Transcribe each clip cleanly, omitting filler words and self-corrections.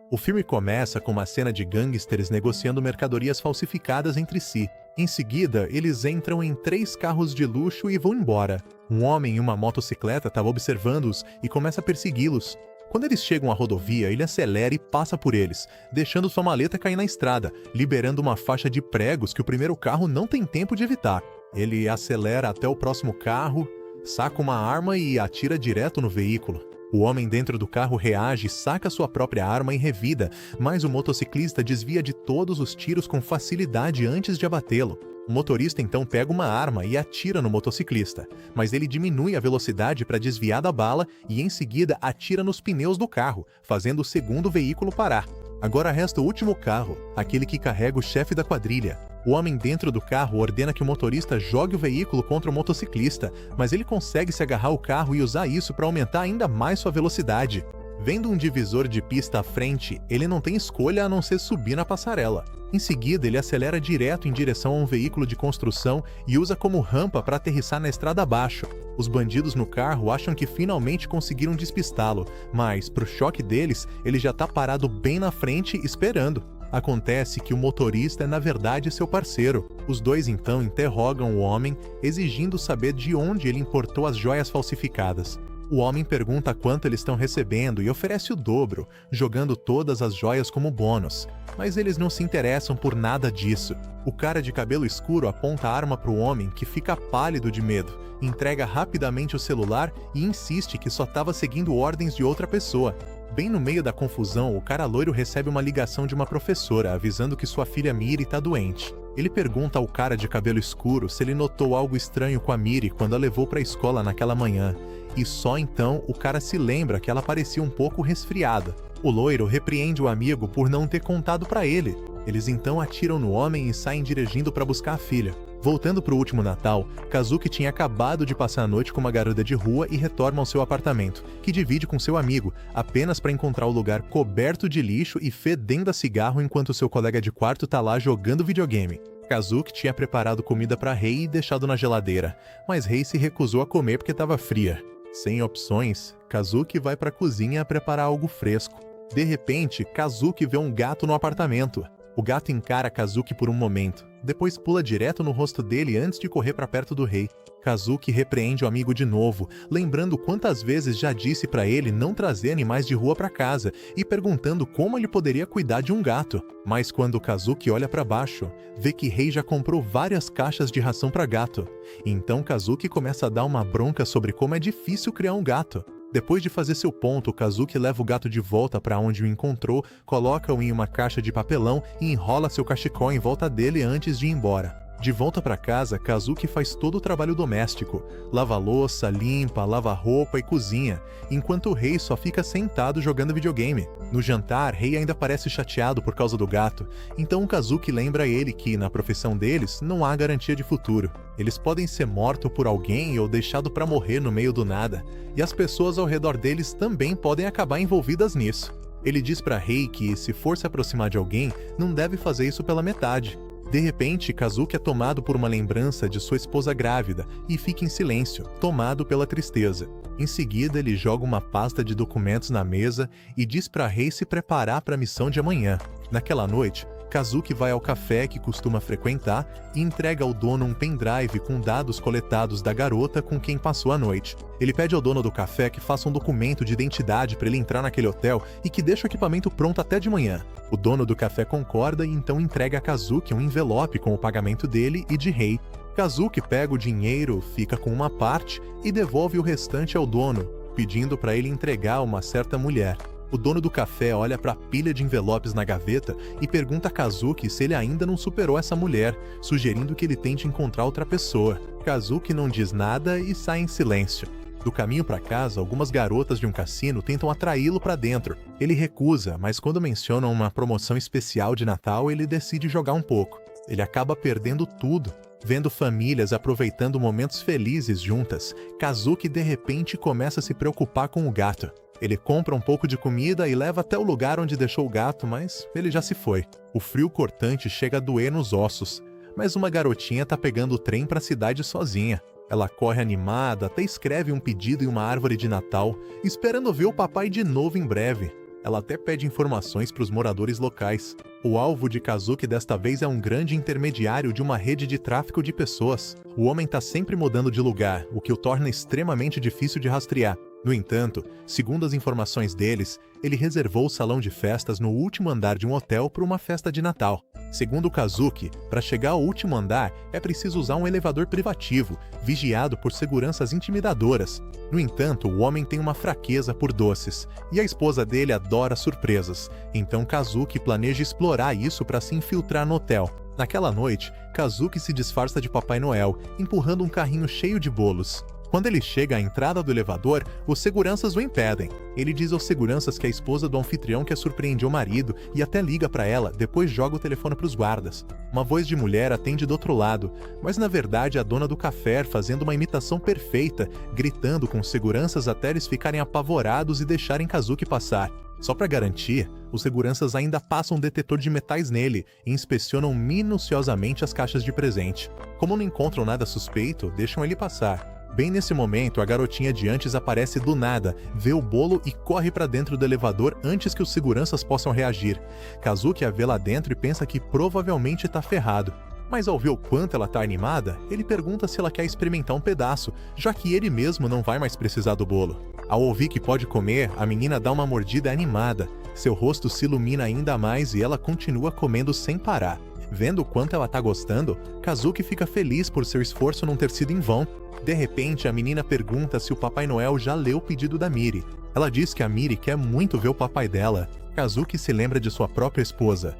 O filme começa com uma cena de gangsters negociando mercadorias falsificadas entre si. Em seguida, eles entram em 3 carros de luxo e vão embora. Um homem em uma motocicleta estava observando-os e começa a persegui-los. Quando eles chegam à rodovia, ele acelera e passa por eles, deixando sua maleta cair na estrada, liberando uma faixa de pregos que o primeiro carro não tem tempo de evitar. Ele acelera até o próximo carro, saca uma arma e atira direto no veículo. O homem dentro do carro reage, saca sua própria arma e revida, mas o motociclista desvia de todos os tiros com facilidade antes de abatê-lo. O motorista então pega uma arma e atira no motociclista, mas ele diminui a velocidade para desviar da bala e em seguida atira nos pneus do carro, fazendo o segundo veículo parar. Agora resta o último carro, aquele que carrega o chefe da quadrilha. O homem dentro do carro ordena que o motorista jogue o veículo contra o motociclista, mas ele consegue se agarrar ao carro e usar isso para aumentar ainda mais sua velocidade. Vendo um divisor de pista à frente, ele não tem escolha a não ser subir na passarela. Em seguida, ele acelera direto em direção a um veículo de construção e usa como rampa para aterrissar na estrada abaixo. Os bandidos no carro acham que finalmente conseguiram despistá-lo, mas, pro choque deles, ele já tá parado bem na frente esperando. Acontece que o motorista é na verdade seu parceiro. Os dois então interrogam o homem, exigindo saber de onde ele importou as joias falsificadas. O homem pergunta quanto eles estão recebendo e oferece o dobro, jogando todas as joias como bônus. Mas eles não se interessam por nada disso. O cara de cabelo escuro aponta a arma para o homem, que fica pálido de medo, entrega rapidamente o celular e insiste que só estava seguindo ordens de outra pessoa. Bem no meio da confusão, o cara loiro recebe uma ligação de uma professora avisando que sua filha Miri está doente. Ele pergunta ao cara de cabelo escuro se ele notou algo estranho com a Miri quando a levou para a escola naquela manhã. E só então o cara se lembra que ela parecia um pouco resfriada. O loiro repreende o amigo por não ter contado para ele. Eles então atiram no homem e saem dirigindo para buscar a filha. Voltando para o último Natal, Kazuki tinha acabado de passar a noite com uma garota de rua e retorna ao seu apartamento, que divide com seu amigo, apenas para encontrar o lugar coberto de lixo e fedendo a cigarro enquanto seu colega de quarto tá lá jogando videogame. Kazuki tinha preparado comida para Rei e deixado na geladeira, mas Rei se recusou a comer porque estava fria. Sem opções, Kazuki vai para a cozinha preparar algo fresco. De repente, Kazuki vê um gato no apartamento. O gato encara Kazuki por um momento, depois pula direto no rosto dele antes de correr para perto do rei. Kazuki repreende o amigo de novo, lembrando quantas vezes já disse para ele não trazer animais de rua para casa e perguntando como ele poderia cuidar de um gato. Mas quando Kazuki olha para baixo, vê que Rei já comprou várias caixas de ração para gato. Então Kazuki começa a dar uma bronca sobre como é difícil criar um gato. Depois de fazer seu ponto, Kazuki leva o gato de volta para onde o encontrou, coloca-o em uma caixa de papelão e enrola seu cachecol em volta dele antes de ir embora. De volta para casa, Kazuki faz todo o trabalho doméstico. Lava a louça, limpa, lava roupa e cozinha, enquanto o Rei só fica sentado jogando videogame. No jantar, Rei ainda parece chateado por causa do gato, então Kazuki lembra ele que, na profissão deles, não há garantia de futuro. Eles podem ser mortos por alguém ou deixados para morrer no meio do nada, e as pessoas ao redor deles também podem acabar envolvidas nisso. Ele diz para Rei que, se for se aproximar de alguém, não deve fazer isso pela metade. De repente, Kazuki é tomado por uma lembrança de sua esposa grávida e fica em silêncio, tomado pela tristeza. Em seguida, ele joga uma pasta de documentos na mesa e diz para Rei se preparar para a missão de amanhã. Naquela noite, Kazuki vai ao café que costuma frequentar e entrega ao dono um pendrive com dados coletados da garota com quem passou a noite. Ele pede ao dono do café que faça um documento de identidade para ele entrar naquele hotel e que deixe o equipamento pronto até de manhã. O dono do café concorda e então entrega a Kazuki um envelope com o pagamento dele e de Rei. Kazuki pega o dinheiro, fica com uma parte e devolve o restante ao dono, pedindo para ele entregar a uma certa mulher. O dono do café olha para a pilha de envelopes na gaveta e pergunta a Kazuki se ele ainda não superou essa mulher, sugerindo que ele tente encontrar outra pessoa. Kazuki não diz nada e sai em silêncio. Do caminho para casa, algumas garotas de um cassino tentam atraí-lo para dentro. Ele recusa, mas quando mencionam uma promoção especial de Natal, ele decide jogar um pouco. Ele acaba perdendo tudo. Vendo famílias aproveitando momentos felizes juntas, Kazuki de repente começa a se preocupar com o gato. Ele compra um pouco de comida e leva até o lugar onde deixou o gato, mas ele já se foi. O frio cortante chega a doer nos ossos, mas uma garotinha tá pegando o trem para a cidade sozinha. Ela corre animada, até escreve um pedido em uma árvore de Natal, esperando ver o papai de novo em breve. Ela até pede informações para os moradores locais. O alvo de Kazuki desta vez é um grande intermediário de uma rede de tráfico de pessoas. O homem está sempre mudando de lugar, o que o torna extremamente difícil de rastrear. No entanto, segundo as informações deles, ele reservou o salão de festas no último andar de um hotel para uma festa de Natal. Segundo Kazuki, para chegar ao último andar é preciso usar um elevador privativo, vigiado por seguranças intimidadoras. No entanto, o homem tem uma fraqueza por doces, e a esposa dele adora surpresas, então Kazuki planeja explorar isso para se infiltrar no hotel. Naquela noite, Kazuki se disfarça de Papai Noel, empurrando um carrinho cheio de bolos. Quando ele chega à entrada do elevador, os seguranças o impedem. Ele diz aos seguranças que a esposa do anfitrião quer surpreender o marido e até liga para ela, depois joga o telefone para os guardas. Uma voz de mulher atende do outro lado, mas na verdade é a dona do café fazendo uma imitação perfeita, gritando com os seguranças até eles ficarem apavorados e deixarem Kazuki passar. Só para garantir, os seguranças ainda passam um detetor de metais nele e inspecionam minuciosamente as caixas de presente. Como não encontram nada suspeito, deixam ele passar. Bem nesse momento, a garotinha de antes aparece do nada, vê o bolo e corre para dentro do elevador antes que os seguranças possam reagir. Kazuki a vê lá dentro e pensa que provavelmente tá ferrado. Mas ao ver o quanto ela tá animada, ele pergunta se ela quer experimentar um pedaço, já que ele mesmo não vai mais precisar do bolo. Ao ouvir que pode comer, a menina dá uma mordida animada. Seu rosto se ilumina ainda mais e ela continua comendo sem parar. Vendo o quanto ela tá gostando, Kazuki fica feliz por seu esforço não ter sido em vão. De repente, a menina pergunta se o Papai Noel já leu o pedido da Miri. Ela diz que a Miri quer muito ver o papai dela. Kazuki se lembra de sua própria esposa.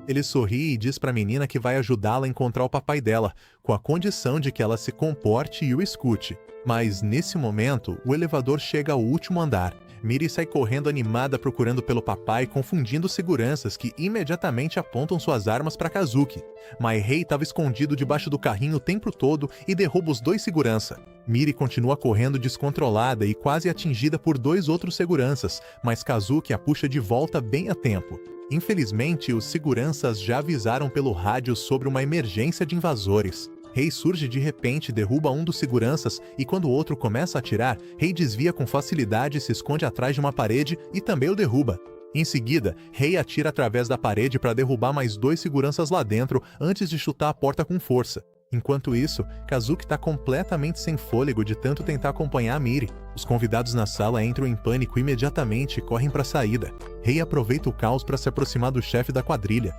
Ele sorri e diz para a menina que vai ajudá-la a encontrar o papai dela, com a condição de que ela se comporte e o escute. Mas, nesse momento, o elevador chega ao último andar. Miri sai correndo animada procurando pelo papai, confundindo seguranças que imediatamente apontam suas armas para Kazuki. Mai-Hei estava escondido debaixo do carrinho o tempo todo e derruba os dois seguranças. Miri continua correndo descontrolada e quase atingida por dois outros seguranças, mas Kazuki a puxa de volta bem a tempo. Infelizmente, os seguranças já avisaram pelo rádio sobre uma emergência de invasores. Rei surge de repente, derruba um dos seguranças e quando o outro começa a atirar, Rei desvia com facilidade, se esconde atrás de uma parede e também o derruba. Em seguida, Rei atira através da parede para derrubar mais dois seguranças lá dentro antes de chutar a porta com força. Enquanto isso, Kazuki está completamente sem fôlego de tanto tentar acompanhar a Miri. Os convidados na sala entram em pânico imediatamente e correm para a saída. Rei aproveita o caos para se aproximar do chefe da quadrilha.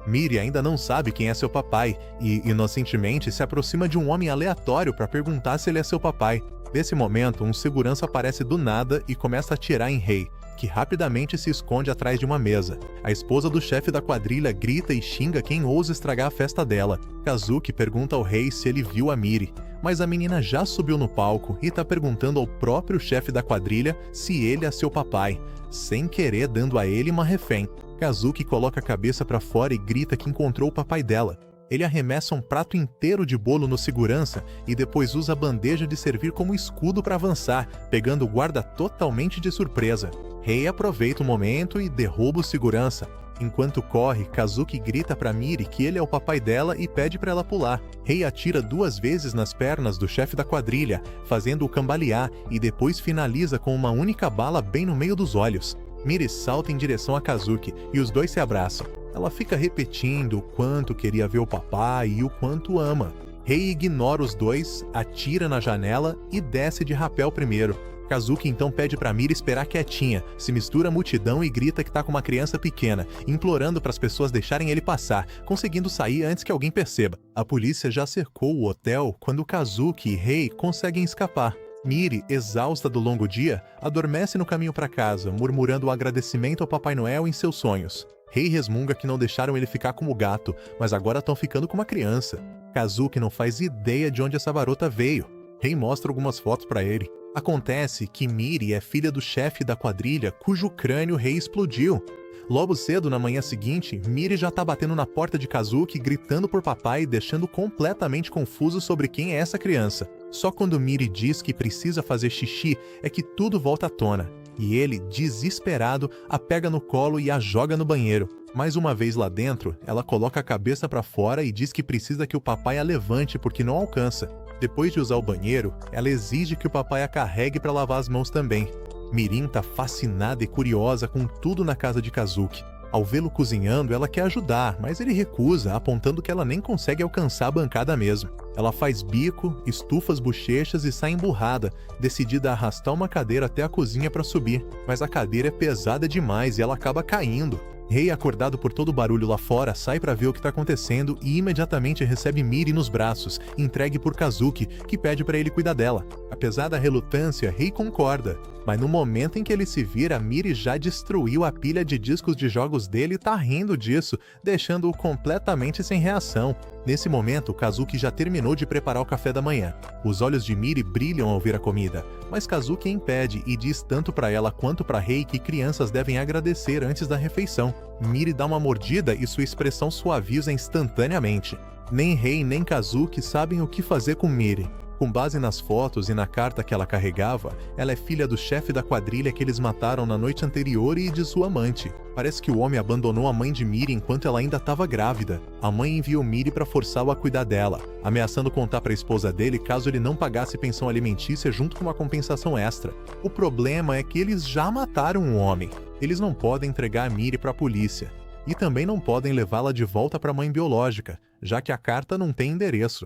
Miri ainda não sabe quem é seu papai e, inocentemente, se aproxima de um homem aleatório para perguntar se ele é seu papai. Nesse momento, um segurança aparece do nada e começa a atirar em Rei, que rapidamente se esconde atrás de uma mesa. A esposa do chefe da quadrilha grita e xinga quem ousa estragar a festa dela. Kazuki pergunta ao Rei se ele viu a Miri, mas a menina já subiu no palco e está perguntando ao próprio chefe da quadrilha se ele é seu papai, sem querer dando a ele uma refém. Kazuki coloca a cabeça para fora e grita que encontrou o papai dela. Ele arremessa um prato inteiro de bolo no segurança e depois usa a bandeja de servir como escudo para avançar, pegando o guarda totalmente de surpresa. Rei aproveita o momento e derruba o segurança. Enquanto corre, Kazuki grita para Miri que ele é o papai dela e pede para ela pular. Rei atira 2 vezes nas pernas do chefe da quadrilha, fazendo-o cambalear e depois finaliza com uma única bala bem no meio dos olhos. Miri salta em direção a Kazuki e os dois se abraçam. Ela fica repetindo o quanto queria ver o papai e o quanto ama. Rei ignora os dois, atira na janela e desce de rapel primeiro. Kazuki então pede pra Miri esperar quietinha, se mistura à multidão e grita que tá com uma criança pequena, implorando para as pessoas deixarem ele passar, conseguindo sair antes que alguém perceba. A polícia já cercou o hotel quando Kazuki e Rei conseguem escapar. Miri, exausta do longo dia, adormece no caminho para casa, murmurando um agradecimento ao Papai Noel em seus sonhos. Rei resmunga que não deixaram ele ficar como gato, mas agora estão ficando com uma criança. Kazuki não faz ideia de onde essa garota veio. Rei mostra algumas fotos para ele. Acontece que Miri é filha do chefe da quadrilha, cujo crânio Rei explodiu. Logo cedo, na manhã seguinte, Miri já tá batendo na porta de Kazuki, gritando por papai, deixando completamente confuso sobre quem é essa criança. Só quando Miri diz que precisa fazer xixi é que tudo volta à tona. E ele, desesperado, a pega no colo e a joga no banheiro. Mais uma vez lá dentro, ela coloca a cabeça para fora e diz que precisa que o papai a levante porque não alcança. Depois de usar o banheiro, ela exige que o papai a carregue para lavar as mãos também. Mirin tá fascinada e curiosa com tudo na casa de Kazuki. Ao vê-lo cozinhando, ela quer ajudar, mas ele recusa, apontando que ela nem consegue alcançar a bancada mesmo. Ela faz bico, estufa as bochechas e sai emburrada, decidida a arrastar uma cadeira até a cozinha para subir. Mas a cadeira é pesada demais e ela acaba caindo. Rei, acordado por todo o barulho lá fora, sai para ver o que está acontecendo e imediatamente recebe Miri nos braços, entregue por Kazuki, que pede para ele cuidar dela. Apesar da relutância, Rei concorda. Mas no momento em que ele se vira, Miri já destruiu a pilha de discos de jogos dele e tá rindo disso, deixando-o completamente sem reação. Nesse momento, Kazuki já terminou de preparar o café da manhã. Os olhos de Miri brilham ao ver a comida, mas Kazuki impede e diz tanto para ela quanto para Rei que crianças devem agradecer antes da refeição. Miri dá uma mordida e sua expressão suaviza instantaneamente. Nem Rei nem Kazuki sabem o que fazer com Miri. Com base nas fotos e na carta que ela carregava, ela é filha do chefe da quadrilha que eles mataram na noite anterior e de sua amante. Parece que o homem abandonou a mãe de Miri enquanto ela ainda estava grávida. A mãe enviou Miri para forçá-lo a cuidar dela, ameaçando contar para a esposa dele caso ele não pagasse pensão alimentícia junto com uma compensação extra. O problema é que eles já mataram um homem. Eles não podem entregar a Miri para a polícia. E também não podem levá-la de volta para a mãe biológica, já que a carta não tem endereço.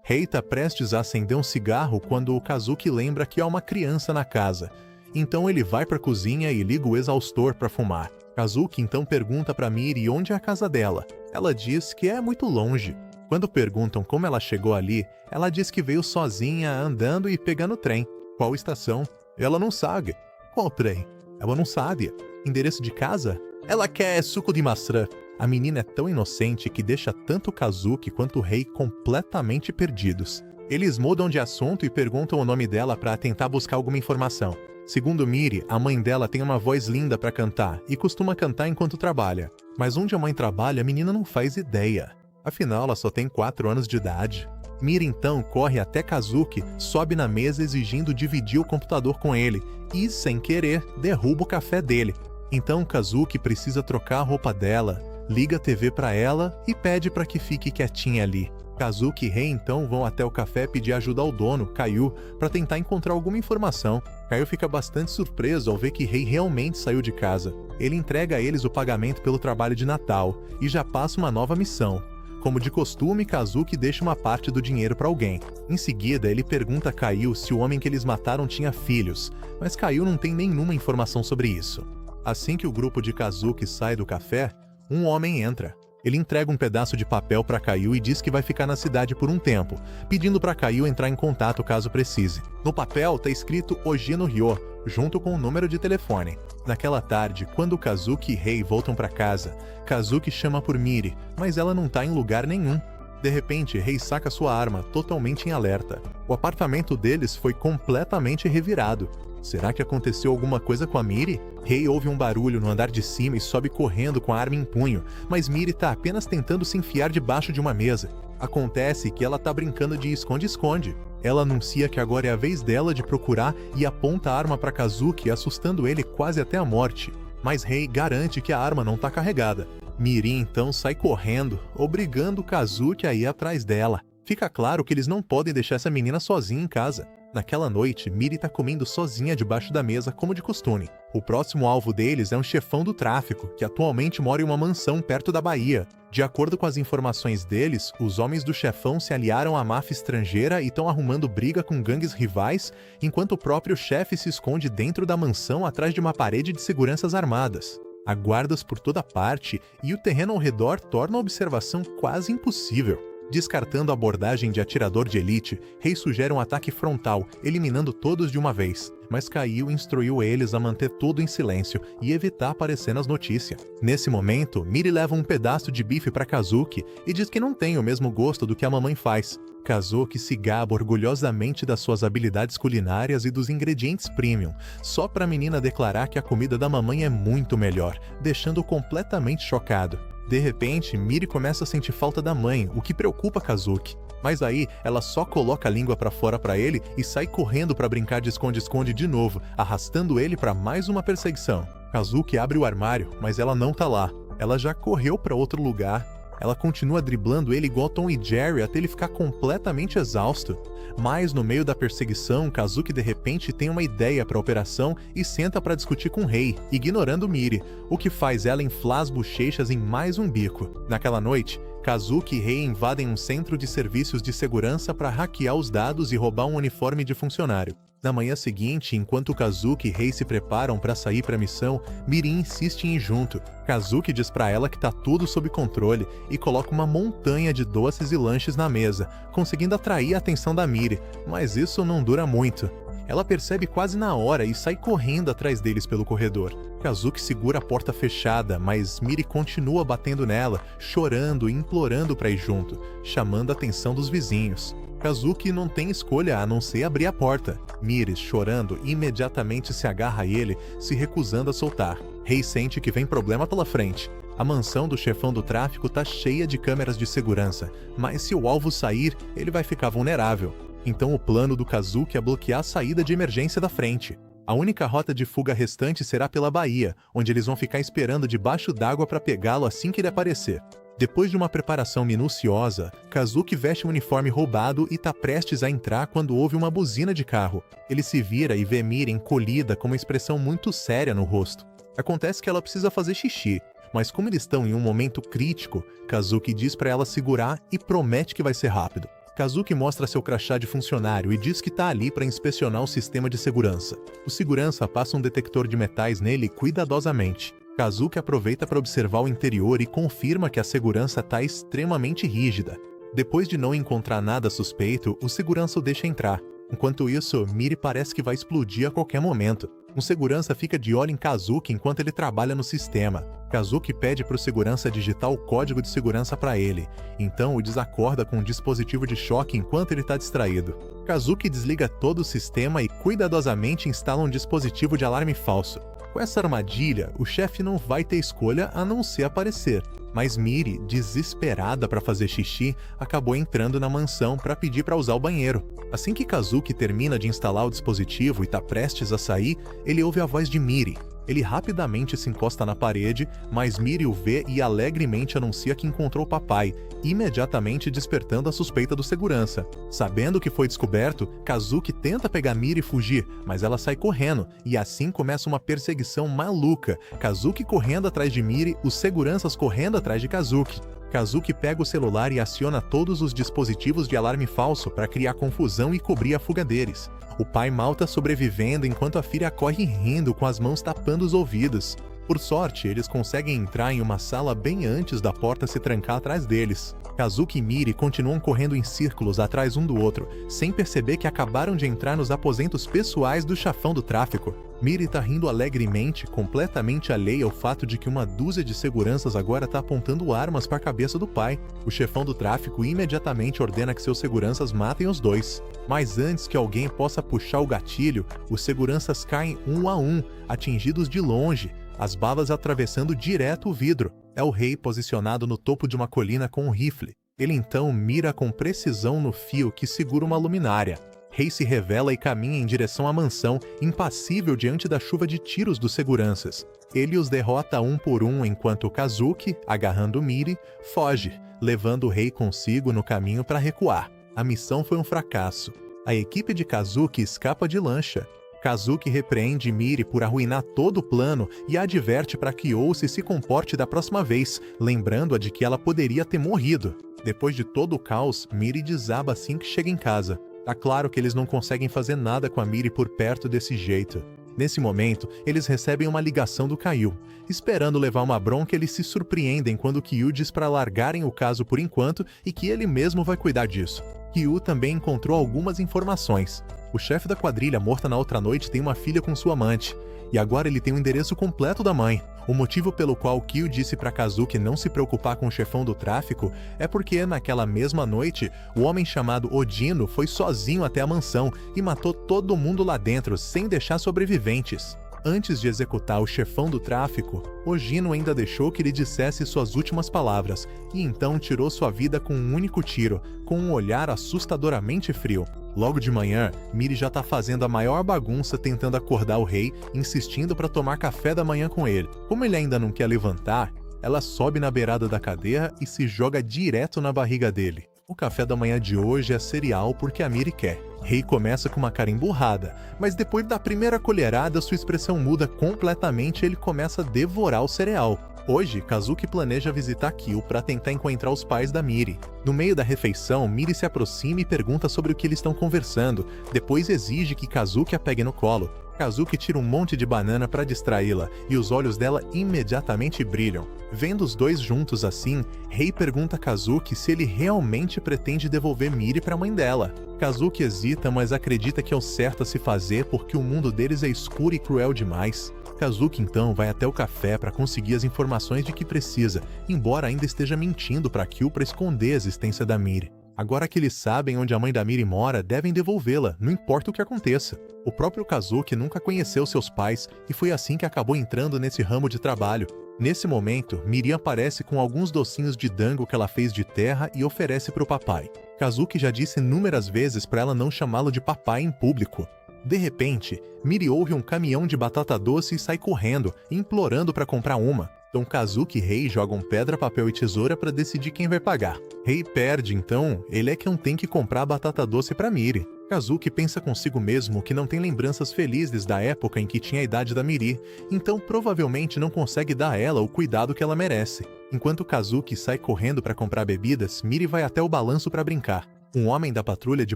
Rei tá prestes a acender um cigarro quando o Kazuki lembra que há uma criança na casa. Então ele vai para a cozinha e liga o exaustor para fumar. Kazuki então pergunta para Miri onde é a casa dela. Ela diz que é muito longe. Quando perguntam como ela chegou ali, ela diz que veio sozinha, andando e pegando trem. Qual estação? Ela não sabe. Qual trem? Ela não sabe. Endereço de casa? Ela quer suco de maçã. A menina é tão inocente que deixa tanto Kazuki quanto o Rei completamente perdidos. Eles mudam de assunto e perguntam o nome dela para tentar buscar alguma informação. Segundo Miri, a mãe dela tem uma voz linda para cantar e costuma cantar enquanto trabalha. Mas onde a mãe trabalha, a menina não faz ideia. Afinal, ela só tem 4 anos de idade. Miri então corre até Kazuki, sobe na mesa exigindo dividir o computador com ele e, sem querer, derruba o café dele. Então Kazuki precisa trocar a roupa dela, liga a TV para ela e pede para que fique quietinha ali. Kazuki e Rei então vão até o café pedir ajuda ao dono, Caio, para tentar encontrar alguma informação. Caio fica bastante surpreso ao ver que Rei realmente saiu de casa. Ele entrega a eles o pagamento pelo trabalho de Natal e já passa uma nova missão. Como de costume, Kazuki deixa uma parte do dinheiro para alguém. Em seguida, ele pergunta a Caio se o homem que eles mataram tinha filhos, mas Caio não tem nenhuma informação sobre isso. Assim que o grupo de Kazuki sai do café, um homem entra. Ele entrega um pedaço de papel para Caio e diz que vai ficar na cidade por um tempo, pedindo para Caio entrar em contato caso precise. No papel está escrito Oji no Ryo, junto com o número de telefone. Naquela tarde, quando Kazuki e Rei voltam para casa, Kazuki chama por Miri, mas ela não tá em lugar nenhum. De repente, Rei saca sua arma, totalmente em alerta. O apartamento deles foi completamente revirado. Será que aconteceu alguma coisa com a Miri? Rei ouve um barulho no andar de cima e sobe correndo com a arma em punho, mas Miri tá apenas tentando se enfiar debaixo de uma mesa. Acontece que ela tá brincando de esconde-esconde. Ela anuncia que agora é a vez dela de procurar e aponta a arma para Kazuki, assustando ele quase até a morte. Mas Rei garante que a arma não tá carregada. Miri então sai correndo, obrigando Kazuki a ir atrás dela. Fica claro que eles não podem deixar essa menina sozinha em casa. Naquela noite, Miri tá comendo sozinha debaixo da mesa, como de costume. O próximo alvo deles é um chefão do tráfico, que atualmente mora em uma mansão perto da Bahia. De acordo com as informações deles, os homens do chefão se aliaram à máfia estrangeira e estão arrumando briga com gangues rivais, enquanto o próprio chefe se esconde dentro da mansão atrás de uma parede de seguranças armadas. Há guardas por toda parte e o terreno ao redor torna a observação quase impossível. Descartando a abordagem de atirador de elite, Rei sugere um ataque frontal, eliminando todos de uma vez, mas Caio instruiu eles a manter tudo em silêncio e evitar aparecer nas notícias. Nesse momento, Miri leva um pedaço de bife para Kazuki e diz que não tem o mesmo gosto do que a mamãe faz. Kazuki se gaba orgulhosamente das suas habilidades culinárias e dos ingredientes premium, só para a menina declarar que a comida da mamãe é muito melhor, deixando-o completamente chocado. De repente, Miri começa a sentir falta da mãe, o que preocupa Kazuki. Mas aí, ela só coloca a língua pra fora pra ele e sai correndo pra brincar de esconde-esconde de novo, arrastando ele pra mais uma perseguição. Kazuki abre o armário, mas ela não tá lá. Ela já correu pra outro lugar. Ela continua driblando ele igual Tom e Jerry até ele ficar completamente exausto. Mas no meio da perseguição, Kazuki de repente tem uma ideia para a operação e senta para discutir com Rei, ignorando Miri, o que faz ela inflar as bochechas em mais um bico. Naquela noite, Kazuki e Rei invadem um centro de serviços de segurança para hackear os dados e roubar um uniforme de funcionário. Na manhã seguinte, enquanto Kazuki e Rei se preparam para sair para a missão, Miri insiste em ir junto. Kazuki diz para ela que tá tudo sob controle e coloca uma montanha de doces e lanches na mesa, conseguindo atrair a atenção da Miri, mas isso não dura muito. Ela percebe quase na hora e sai correndo atrás deles pelo corredor. Kazuki segura a porta fechada, mas Miri continua batendo nela, chorando e implorando para ir junto, chamando a atenção dos vizinhos. Kazuki não tem escolha a não ser abrir a porta. Miri, chorando, imediatamente se agarra a ele, se recusando a soltar. Rei sente que vem problema pela frente. A mansão do chefão do tráfico tá cheia de câmeras de segurança, mas se o alvo sair, ele vai ficar vulnerável. Então o plano do Kazuki é bloquear a saída de emergência da frente. A única rota de fuga restante será pela Baía, onde eles vão ficar esperando debaixo d'água para pegá-lo assim que ele aparecer. Depois de uma preparação minuciosa, Kazuki veste um uniforme roubado e tá prestes a entrar quando ouve uma buzina de carro. Ele se vira e vê Miri encolhida com uma expressão muito séria no rosto. Acontece que ela precisa fazer xixi, mas como eles estão em um momento crítico, Kazuki diz para ela segurar e promete que vai ser rápido. Kazuki mostra seu crachá de funcionário e diz que tá ali para inspecionar o sistema de segurança. O segurança passa um detector de metais nele cuidadosamente. Kazuki aproveita para observar o interior e confirma que a segurança está extremamente rígida. Depois de não encontrar nada suspeito, o segurança o deixa entrar. Enquanto isso, Miri parece que vai explodir a qualquer momento. Um segurança fica de olho em Kazuki enquanto ele trabalha no sistema. Kazuki pede para o segurança digitar o código de segurança para ele, então o desacorda com um dispositivo de choque enquanto ele está distraído. Kazuki desliga todo o sistema e cuidadosamente instala um dispositivo de alarme falso. Com essa armadilha, o chefe não vai ter escolha a não ser aparecer. Mas Miri, desesperada para fazer xixi, acabou entrando na mansão para pedir para usar o banheiro. Assim que Kazuki termina de instalar o dispositivo e está prestes a sair, ele ouve a voz de Miri. Ele rapidamente se encosta na parede, mas Miri o vê e alegremente anuncia que encontrou o papai, imediatamente despertando a suspeita do segurança. Sabendo que foi descoberto, Kazuki tenta pegar Miri e fugir, mas ela sai correndo, e assim começa uma perseguição maluca. Kazuki correndo atrás de Miri, os seguranças correndo atrás de Kazuki. Kazuki pega o celular e aciona todos os dispositivos de alarme falso para criar confusão e cobrir a fuga deles. O pai mal tá sobrevivendo enquanto a filha corre rindo com as mãos tapando os ouvidos. Por sorte, eles conseguem entrar em uma sala bem antes da porta se trancar atrás deles. Kazuki e Miri continuam correndo em círculos atrás um do outro, sem perceber que acabaram de entrar nos aposentos pessoais do chefão do tráfico. Miri tá rindo alegremente, completamente alheia ao fato de que uma dúzia de seguranças agora tá apontando armas para a cabeça do pai. O chefão do tráfico imediatamente ordena que seus seguranças matem os dois. Mas antes que alguém possa puxar o gatilho, os seguranças caem um a um, atingidos de longe, as balas atravessando direto o vidro. É o rei posicionado no topo de uma colina com um rifle. Ele então mira com precisão no fio que segura uma luminária. Rei se revela e caminha em direção à mansão, impassível diante da chuva de tiros dos seguranças. Ele os derrota um por um enquanto Kazuki, agarrando Miri, foge, levando o rei consigo no caminho para recuar. A missão foi um fracasso. A equipe de Kazuki escapa de lancha. Kazuki repreende Miri por arruinar todo o plano e a adverte para que Ouce se comporte da próxima vez, lembrando-a de que ela poderia ter morrido. Depois de todo o caos, Miri desaba assim que chega em casa. Tá claro que eles não conseguem fazer nada com a Miri por perto desse jeito. Nesse momento, eles recebem uma ligação do Kyu. Esperando levar uma bronca, eles se surpreendem quando Kyu diz para largarem o caso por enquanto e que ele mesmo vai cuidar disso. Kyu também encontrou algumas informações. O chefe da quadrilha morta na outra noite tem uma filha com sua amante, e agora ele tem o endereço completo da mãe. O motivo pelo qual Kyu disse para Kazuki não se preocupar com o chefão do tráfico é porque, naquela mesma noite, o homem chamado Odino foi sozinho até a mansão e matou todo mundo lá dentro, sem deixar sobreviventes. Antes de executar o chefão do tráfico, Odino ainda deixou que ele dissesse suas últimas palavras, e então tirou sua vida com um único tiro, com um olhar assustadoramente frio. Logo de manhã, Miri já tá fazendo a maior bagunça tentando acordar o rei, insistindo para tomar café da manhã com ele. Como ele ainda não quer levantar, Ela sobe na beirada da cadeira e se joga direto na barriga dele. O café da manhã de hoje é cereal porque a Miri quer. Rei começa com uma cara emburrada, mas depois da primeira colherada sua expressão muda completamente e ele começa a devorar o cereal. Hoje, Kazuki planeja visitar Kyo para tentar encontrar os pais da Miri. No meio da refeição, Miri se aproxima e pergunta sobre o que eles estão conversando, depois exige que Kazuki a pegue no colo. Kazuki tira um monte de banana para distraí-la e os olhos dela imediatamente brilham. Vendo os dois juntos assim, Rei pergunta a Kazuki se ele realmente pretende devolver Miri para a mãe dela. Kazuki hesita, mas acredita que é o certo a se fazer porque o mundo deles é escuro e cruel demais. Kazuki então vai até o café para conseguir as informações de que precisa, embora ainda esteja mentindo para Kyo para esconder a existência da Miri. Agora que eles sabem onde a mãe da Miri mora, devem devolvê-la, não importa o que aconteça. O próprio Kazuki nunca conheceu seus pais e foi assim que acabou entrando nesse ramo de trabalho. Nesse momento, Miri aparece com alguns docinhos de dango que ela fez de terra e oferece para o papai. Kazuki já disse inúmeras vezes para ela não chamá-lo de papai em público. De repente, Miri ouve um caminhão de batata doce e sai correndo, implorando para comprar uma. Então Kazuki e Rei jogam pedra, papel e tesoura para decidir quem vai pagar. Rei perde, então ele é quem tem que comprar a batata doce para Miri. Kazuki pensa consigo mesmo que não tem lembranças felizes da época em que tinha a idade da Miri, então provavelmente não consegue dar a ela o cuidado que ela merece. Enquanto Kazuki sai correndo para comprar bebidas, Miri vai até o balanço para brincar. Um homem da patrulha de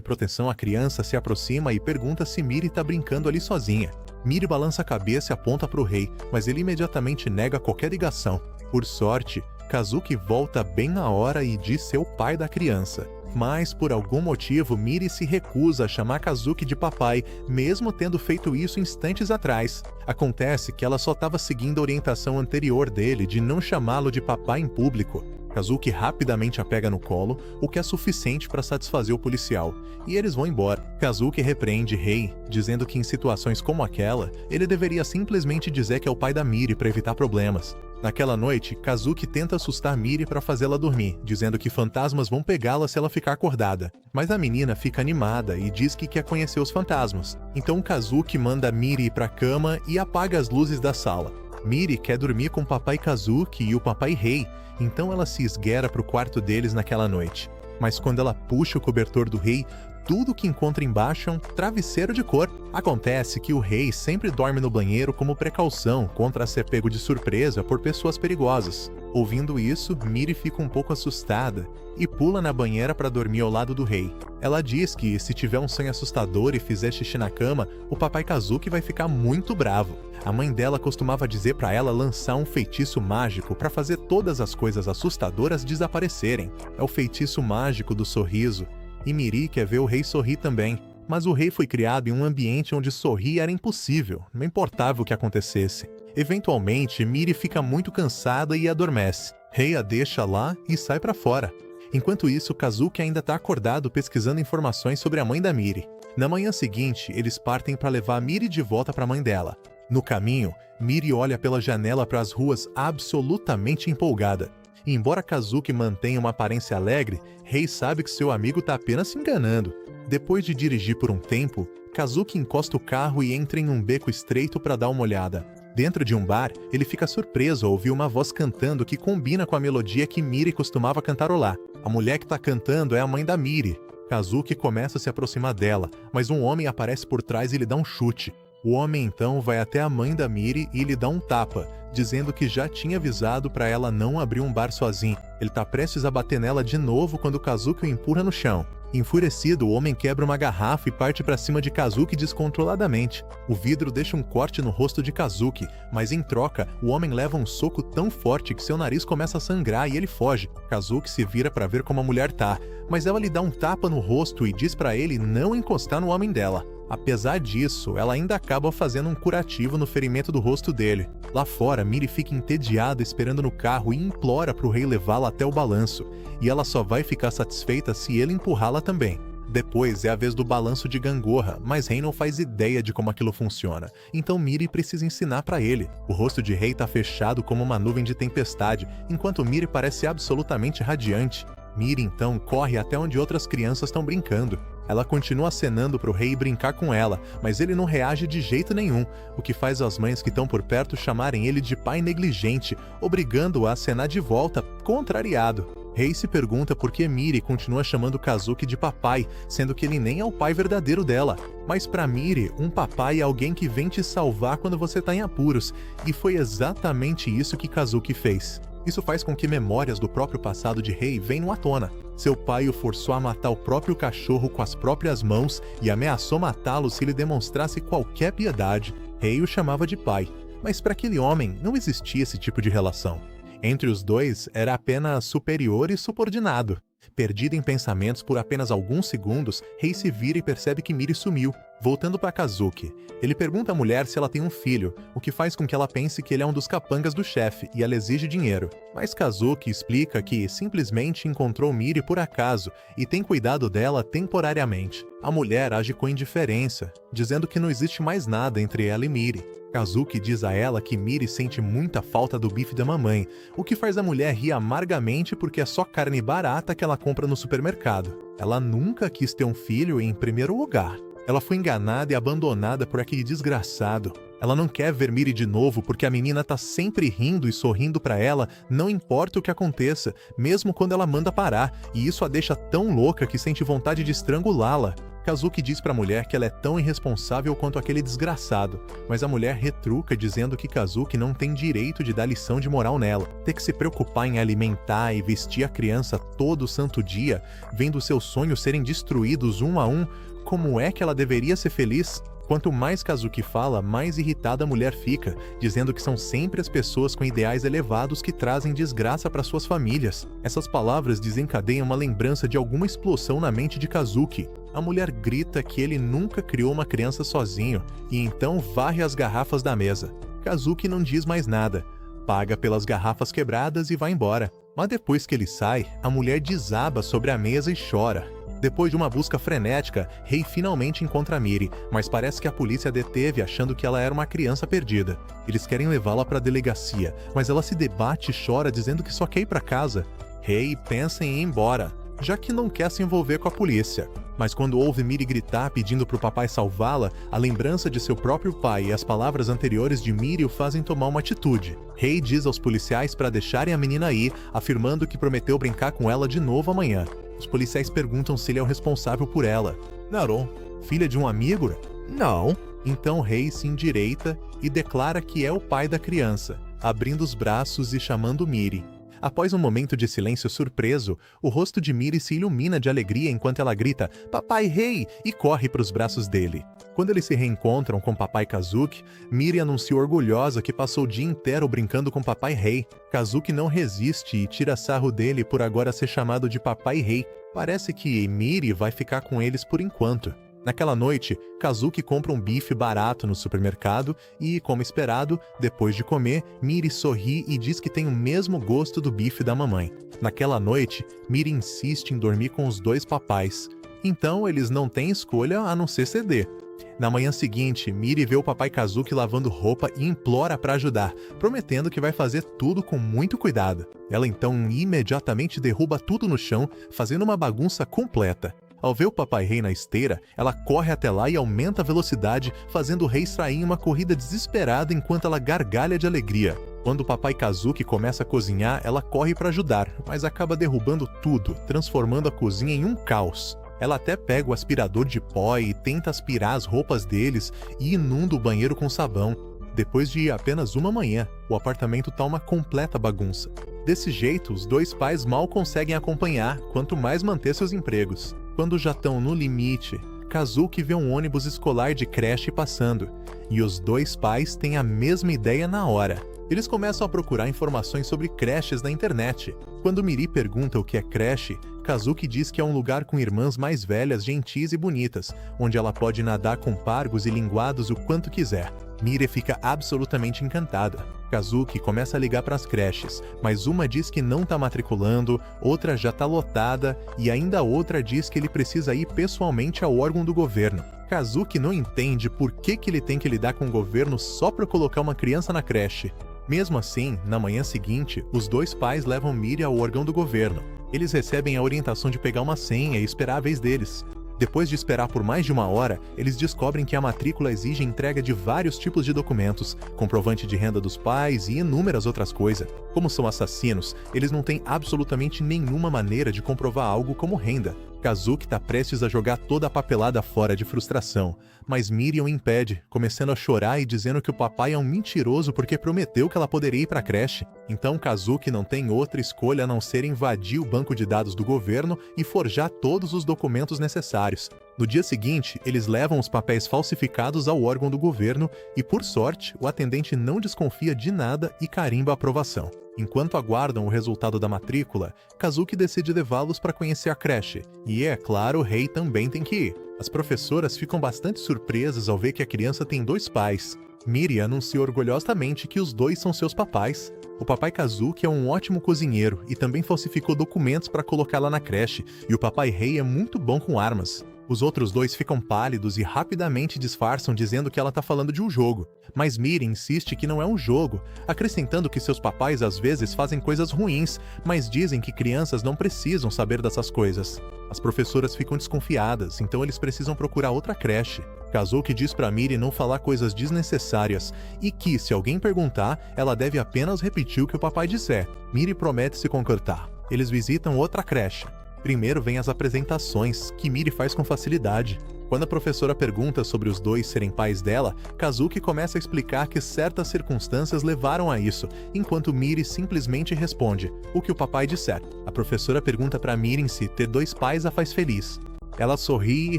proteção à criança se aproxima e pergunta se Miri está brincando ali sozinha. Miri balança a cabeça e aponta para o rei, mas ele imediatamente nega qualquer ligação. Por sorte, Kazuki volta bem na hora e diz ser o pai da criança. Mas, por algum motivo, Miri se recusa a chamar Kazuki de papai, mesmo tendo feito isso instantes atrás. Acontece que ela só estava seguindo a orientação anterior dele de não chamá-lo de papai em público. Kazuki rapidamente a pega no colo, o que é suficiente para satisfazer o policial, e eles vão embora. Kazuki repreende Rei, dizendo que em situações como aquela, ele deveria simplesmente dizer que é o pai da Miri para evitar problemas. Naquela noite, Kazuki tenta assustar Miri para fazê-la dormir, dizendo que fantasmas vão pegá-la se ela ficar acordada. Mas a menina fica animada e diz que quer conhecer os fantasmas. Então Kazuki manda Miri ir para a cama e apaga as luzes da sala. Miri quer dormir com o papai Kazuki e o papai Rei, então ela se esgueira para o quarto deles naquela noite. Mas quando ela puxa o cobertor do rei, tudo que encontra embaixo é um travesseiro de cor. Acontece que o rei sempre dorme no banheiro como precaução contra ser pego de surpresa por pessoas perigosas. Ouvindo isso, Miri fica um pouco assustada e pula na banheira para dormir ao lado do rei. Ela diz que se tiver um sonho assustador e fizer xixi na cama, o papai Kazuki vai ficar muito bravo. A mãe dela costumava dizer para ela lançar um feitiço mágico para fazer todas as coisas assustadoras desaparecerem. É o feitiço mágico do sorriso. E Miri quer ver o rei sorrir também. Mas o rei foi criado em um ambiente onde sorrir era impossível, não importava o que acontecesse. Eventualmente, Miri fica muito cansada e adormece. Rei a deixa lá e sai para fora. Enquanto isso, Kazuki ainda está acordado pesquisando informações sobre a mãe da Miri. Na manhã seguinte, eles partem para levar a Miri de volta para a mãe dela. No caminho, Miri olha pela janela para as ruas absolutamente empolgada. E embora Kazuki mantenha uma aparência alegre, Rei sabe que seu amigo está apenas se enganando. Depois de dirigir por um tempo, Kazuki encosta o carro e entra em um beco estreito para dar uma olhada. Dentro de um bar, ele fica surpreso ao ouvir uma voz cantando que combina com a melodia que Miri costumava cantarolar. A mulher que está cantando é a mãe da Miri. Kazuki começa a se aproximar dela, mas um homem aparece por trás e lhe dá um chute. O homem então vai até a mãe da Miri e lhe dá um tapa, dizendo que já tinha avisado para ela não abrir um bar sozinho. Ele tá prestes a bater nela de novo quando Kazuki o empurra no chão. Enfurecido, o homem quebra uma garrafa e parte para cima de Kazuki descontroladamente. O vidro deixa um corte no rosto de Kazuki, mas em troca, o homem leva um soco tão forte que seu nariz começa a sangrar e ele foge. Kazuki se vira para ver como a mulher tá, mas ela lhe dá um tapa no rosto e diz para ele não encostar no homem dela. Apesar disso, ela ainda acaba fazendo um curativo no ferimento do rosto dele. Lá fora, Miri fica entediada esperando no carro e implora para o rei levá-la até o balanço, e ela só vai ficar satisfeita se ele empurrá-la também. Depois é a vez do balanço de gangorra, mas Rei não faz ideia de como aquilo funciona, então Miri precisa ensinar para ele. O rosto de Rei tá fechado como uma nuvem de tempestade, enquanto Miri parece absolutamente radiante. Miri então corre até onde outras crianças estão brincando. Ela continua acenando para o rei brincar com ela, mas ele não reage de jeito nenhum, o que faz as mães que estão por perto chamarem ele de pai negligente, obrigando-o a acenar de volta, contrariado. Rei se pergunta por que Miri continua chamando Kazuki de papai, sendo que ele nem é o pai verdadeiro dela. Mas para Miri, um papai é alguém que vem te salvar quando você tá em apuros, e foi exatamente isso que Kazuki fez. Isso faz com que memórias do próprio passado de Rei venham à tona. Seu pai o forçou a matar o próprio cachorro com as próprias mãos e ameaçou matá-lo se ele demonstrasse qualquer piedade. Rei o chamava de pai, mas para aquele homem não existia esse tipo de relação. Entre os dois era apenas superior e subordinado. Perdido em pensamentos por apenas alguns segundos, Rei se vira e percebe que Miri sumiu. Voltando para Kazuki, ele pergunta à mulher se ela tem um filho, o que faz com que ela pense que ele é um dos capangas do chefe e ela exige dinheiro. Mas Kazuki explica que simplesmente encontrou Miri por acaso e tem cuidado dela temporariamente. A mulher age com indiferença, dizendo que não existe mais nada entre ela e Miri. Kazuki diz a ela que Miri sente muita falta do bife da mamãe, o que faz a mulher rir amargamente porque é só carne barata que ela compra no supermercado. Ela nunca quis ter um filho em primeiro lugar. Ela foi enganada e abandonada por aquele desgraçado. Ela não quer ver Miri de novo porque a menina tá sempre rindo e sorrindo pra ela, não importa o que aconteça, mesmo quando ela manda parar, e isso a deixa tão louca que sente vontade de estrangulá-la. Kazuki diz pra mulher que ela é tão irresponsável quanto aquele desgraçado, mas a mulher retruca dizendo que Kazuki não tem direito de dar lição de moral nela. Ter que se preocupar em alimentar e vestir a criança todo santo dia, vendo seus sonhos serem destruídos um a um, como é que ela deveria ser feliz? Quanto mais Kazuki fala, mais irritada a mulher fica, dizendo que são sempre as pessoas com ideais elevados que trazem desgraça para suas famílias. Essas palavras desencadeiam uma lembrança de alguma explosão na mente de Kazuki. A mulher grita que ele nunca criou uma criança sozinho, e então varre as garrafas da mesa. Kazuki não diz mais nada, paga pelas garrafas quebradas e vai embora. Mas depois que ele sai, a mulher desaba sobre a mesa e chora. Depois de uma busca frenética, Rei finalmente encontra Miri, mas parece que a polícia a deteve achando que ela era uma criança perdida. Eles querem levá-la para a delegacia, mas ela se debate e chora dizendo que só quer ir para casa. Rei pensa em ir embora, já que não quer se envolver com a polícia. Mas quando ouve Miri gritar pedindo para o papai salvá-la, a lembrança de seu próprio pai e as palavras anteriores de Miri o fazem tomar uma atitude. Rei diz aos policiais para deixarem a menina ir, afirmando que prometeu brincar com ela de novo amanhã. Os policiais perguntam se ele é o responsável por ela. Naron, filha de um amigo? Não. Então Rei se endireita e declara que é o pai da criança, abrindo os braços e chamando Miri. Após um momento de silêncio surpreso, o rosto de Miri se ilumina de alegria enquanto ela grita "Papai Rei!" e corre para os braços dele. Quando eles se reencontram com Papai Kazuki, Miri anuncia orgulhosa que passou o dia inteiro brincando com Papai Rei. Kazuki não resiste e tira sarro dele por agora ser chamado de Papai Rei. Parece que Miri vai ficar com eles por enquanto. Naquela noite, Kazuki compra um bife barato no supermercado e, como esperado, depois de comer, Miri sorri e diz que tem o mesmo gosto do bife da mamãe. Naquela noite, Miri insiste em dormir com os dois papais. Então, eles não têm escolha a não ser ceder. Na manhã seguinte, Miri vê o papai Kazuki lavando roupa e implora para ajudar, prometendo que vai fazer tudo com muito cuidado. Ela então imediatamente derruba tudo no chão, fazendo uma bagunça completa. Ao ver o Papai Rei na esteira, ela corre até lá e aumenta a velocidade, fazendo o rei sair em uma corrida desesperada enquanto ela gargalha de alegria. Quando o Papai Kazuki começa a cozinhar, ela corre para ajudar, mas acaba derrubando tudo, transformando a cozinha em um caos. Ela até pega o aspirador de pó e tenta aspirar as roupas deles e inunda o banheiro com sabão. Depois de apenas uma manhã, o apartamento tá uma completa bagunça. Desse jeito, os dois pais mal conseguem acompanhar, quanto mais manter seus empregos. Quando já estão no limite, Kazuki vê um ônibus escolar de creche passando, e os dois pais têm a mesma ideia na hora. Eles começam a procurar informações sobre creches na internet. Quando Miri pergunta o que é creche, Kazuki diz que é um lugar com irmãs mais velhas, gentis e bonitas, onde ela pode nadar com pargos e linguados o quanto quiser. Miri fica absolutamente encantada. Kazuki começa a ligar para as creches, mas uma diz que não está matriculando, outra já está lotada e ainda outra diz que ele precisa ir pessoalmente ao órgão do governo. Kazuki não entende por que ele tem que lidar com o governo só para colocar uma criança na creche. Mesmo assim, na manhã seguinte, os dois pais levam Miri ao órgão do governo. Eles recebem a orientação de pegar uma senha e esperar a vez deles. Depois de esperar por mais de 1 hora, eles descobrem que a matrícula exige entrega de vários tipos de documentos, comprovante de renda dos pais e inúmeras outras coisas. Como são assassinos, eles não têm absolutamente nenhuma maneira de comprovar algo como renda. Kazuki está prestes a jogar toda a papelada fora de frustração, mas Miriam impede, começando a chorar e dizendo que o papai é um mentiroso porque prometeu que ela poderia ir para a creche. Então Kazuki não tem outra escolha a não ser invadir o banco de dados do governo e forjar todos os documentos necessários. No dia seguinte, eles levam os papéis falsificados ao órgão do governo e, por sorte, o atendente não desconfia de nada e carimba a aprovação. Enquanto aguardam o resultado da matrícula, Kazuki decide levá-los para conhecer a creche, e é claro, Rei também tem que ir. As professoras ficam bastante surpresas ao ver que a criança tem 2 pais. Miri anuncia orgulhosamente que os 2 são seus papais. O papai Kazuki é um ótimo cozinheiro e também falsificou documentos para colocá-la na creche, e o papai Rei é muito bom com armas. Os outros 2 ficam pálidos e rapidamente disfarçam dizendo que ela está falando de um jogo. Mas Miri insiste que não é um jogo, acrescentando que seus papais às vezes fazem coisas ruins, mas dizem que crianças não precisam saber dessas coisas. As professoras ficam desconfiadas, então eles precisam procurar outra creche. Kazuki diz para Miri não falar coisas desnecessárias e que, se alguém perguntar, ela deve apenas repetir o que o papai disser. Miri promete se concordar. Eles visitam outra creche. Primeiro vem as apresentações, que Miri faz com facilidade. Quando a professora pergunta sobre os 2 serem pais dela, Kazuki começa a explicar que certas circunstâncias levaram a isso, enquanto Miri simplesmente responde o que o papai disser. A professora pergunta para Miri se ter 2 pais a faz feliz. Ela sorri e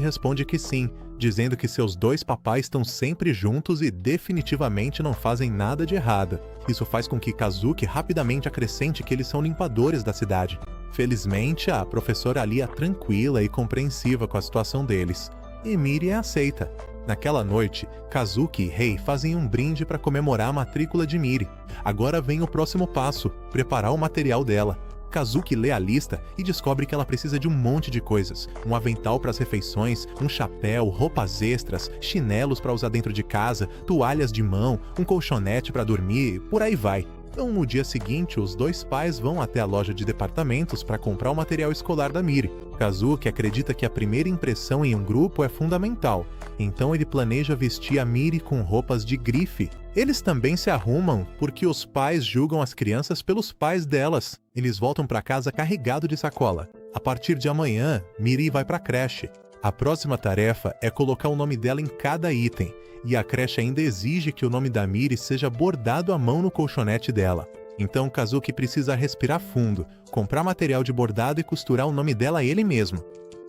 responde que sim, dizendo que seus 2 papais estão sempre juntos e definitivamente não fazem nada de errado. Isso faz com que Kazuki rapidamente acrescente que eles são limpadores da cidade. Felizmente, a professora ali é tranquila e compreensiva com a situação deles, e Miri aceita. Naquela noite, Kazuki e Rei fazem um brinde para comemorar a matrícula de Miri. Agora vem o próximo passo, preparar o material dela. Kazuki lê a lista e descobre que ela precisa de um monte de coisas. Um avental para as refeições, um chapéu, roupas extras, chinelos para usar dentro de casa, toalhas de mão, um colchonete para dormir, por aí vai. Então, no dia seguinte, os 2 pais vão até a loja de departamentos para comprar o material escolar da Miri. Kazuki acredita que a primeira impressão em um grupo é fundamental, então ele planeja vestir a Miri com roupas de grife. Eles também se arrumam porque os pais julgam as crianças pelos pais delas. Eles voltam para casa carregado de sacola. A partir de amanhã, Miri vai para a creche. A próxima tarefa é colocar o nome dela em cada item, e a creche ainda exige que o nome da Miri seja bordado à mão no colchonete dela. Então Kazuki precisa respirar fundo, comprar material de bordado e costurar o nome dela ele mesmo.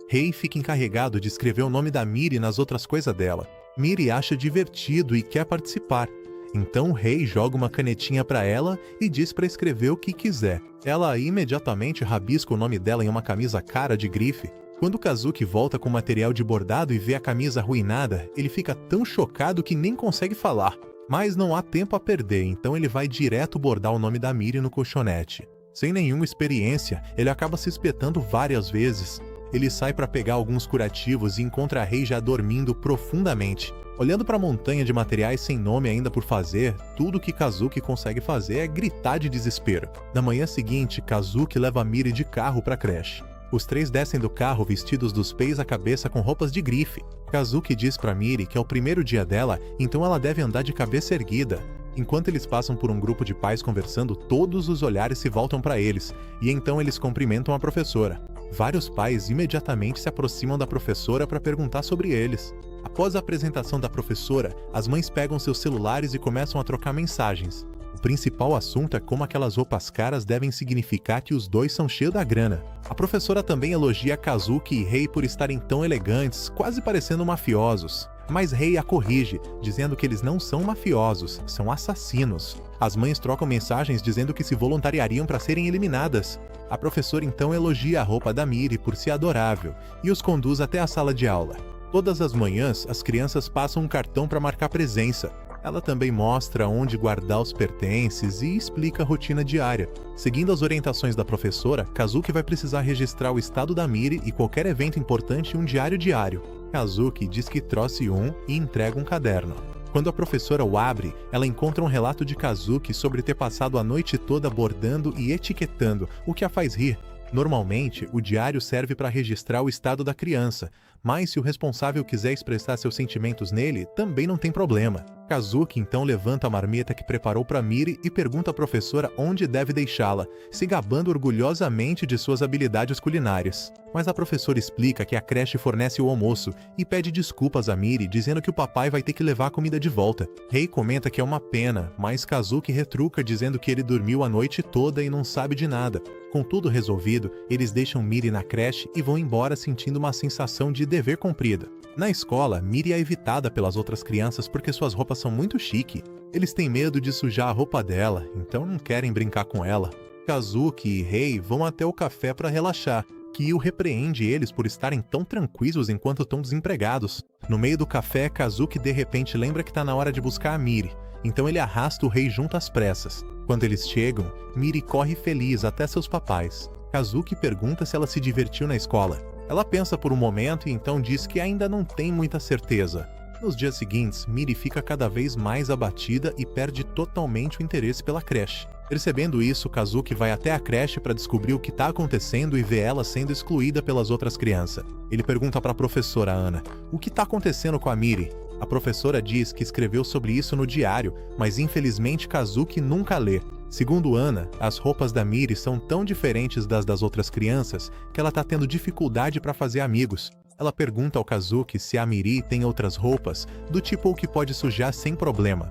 Rei fica encarregado de escrever o nome da Miri nas outras coisas dela. Miri acha divertido e quer participar. Então o Rei joga uma canetinha para ela e diz para escrever o que quiser. Ela imediatamente rabisca o nome dela em uma camisa cara de grife. Quando Kazuki volta com o material de bordado e vê a camisa arruinada, ele fica tão chocado que nem consegue falar. Mas não há tempo a perder, então ele vai direto bordar o nome da Miri no colchonete. Sem nenhuma experiência, ele acaba se espetando várias vezes. Ele sai para pegar alguns curativos e encontra a Rei já dormindo profundamente. Olhando para a montanha de materiais sem nome ainda por fazer, tudo que Kazuki consegue fazer é gritar de desespero. Na manhã seguinte, Kazuki leva a Miri de carro para a creche. Os 3 descem do carro vestidos dos pés à cabeça com roupas de grife. Kazuki diz para Miri que é o primeiro dia dela, então ela deve andar de cabeça erguida. Enquanto eles passam por um grupo de pais conversando, todos os olhares se voltam para eles, e então eles cumprimentam a professora. Vários pais imediatamente se aproximam da professora para perguntar sobre eles. Após a apresentação da professora, as mães pegam seus celulares e começam a trocar mensagens. O principal assunto é como aquelas roupas caras devem significar que os 2 são cheios da grana. A professora também elogia Kazuki e Rei por estarem tão elegantes, quase parecendo mafiosos. Mas Rei a corrige, dizendo que eles não são mafiosos, são assassinos. As mães trocam mensagens dizendo que se voluntariariam para serem eliminadas. A professora então elogia a roupa da Miri por ser adorável e os conduz até a sala de aula. Todas as manhãs, as crianças passam um cartão para marcar presença. Ela também mostra onde guardar os pertences e explica a rotina diária. Seguindo as orientações da professora, Kazuki vai precisar registrar o estado da Miri e qualquer evento importante em um diário diário. Kazuki diz que trouxe um e entrega um caderno. Quando a professora o abre, ela encontra um relato de Kazuki sobre ter passado a noite toda bordando e etiquetando, o que a faz rir. Normalmente, o diário serve para registrar o estado da criança, mas se o responsável quiser expressar seus sentimentos nele, também não tem problema. Kazuki então levanta a marmita que preparou para Miri e pergunta à professora onde deve deixá-la, se gabando orgulhosamente de suas habilidades culinárias. Mas a professora explica que a creche fornece o almoço e pede desculpas a Miri, dizendo que o papai vai ter que levar a comida de volta. Rei comenta que é uma pena, mas Kazuki retruca dizendo que ele dormiu a noite toda e não sabe de nada. Com tudo resolvido, eles deixam Miri na creche e vão embora sentindo uma sensação de dever cumprido. Na escola, Miri é evitada pelas outras crianças porque suas roupas são muito chique. Eles têm medo de sujar a roupa dela, então não querem brincar com ela. Kazuki e Rei vão até o café para relaxar. Kyo repreende eles por estarem tão tranquilos enquanto estão desempregados. No meio do café, Kazuki de repente lembra que está na hora de buscar a Miri, então ele arrasta o Rei junto às pressas. Quando eles chegam, Miri corre feliz até seus papais. Kazuki pergunta se ela se divertiu na escola. Ela pensa por um momento e então diz que ainda não tem muita certeza. Nos dias seguintes, Miri fica cada vez mais abatida e perde totalmente o interesse pela creche. Percebendo isso, Kazuki vai até a creche para descobrir o que está acontecendo e vê ela sendo excluída pelas outras crianças. Ele pergunta para a professora Ana, o que está acontecendo com a Miri? A professora diz que escreveu sobre isso no diário, mas infelizmente Kazuki nunca lê. Segundo Ana, as roupas da Miri são tão diferentes das outras crianças que ela está tendo dificuldade para fazer amigos. Ela pergunta ao Kazuki se a Miri tem outras roupas, do tipo que pode sujar sem problema.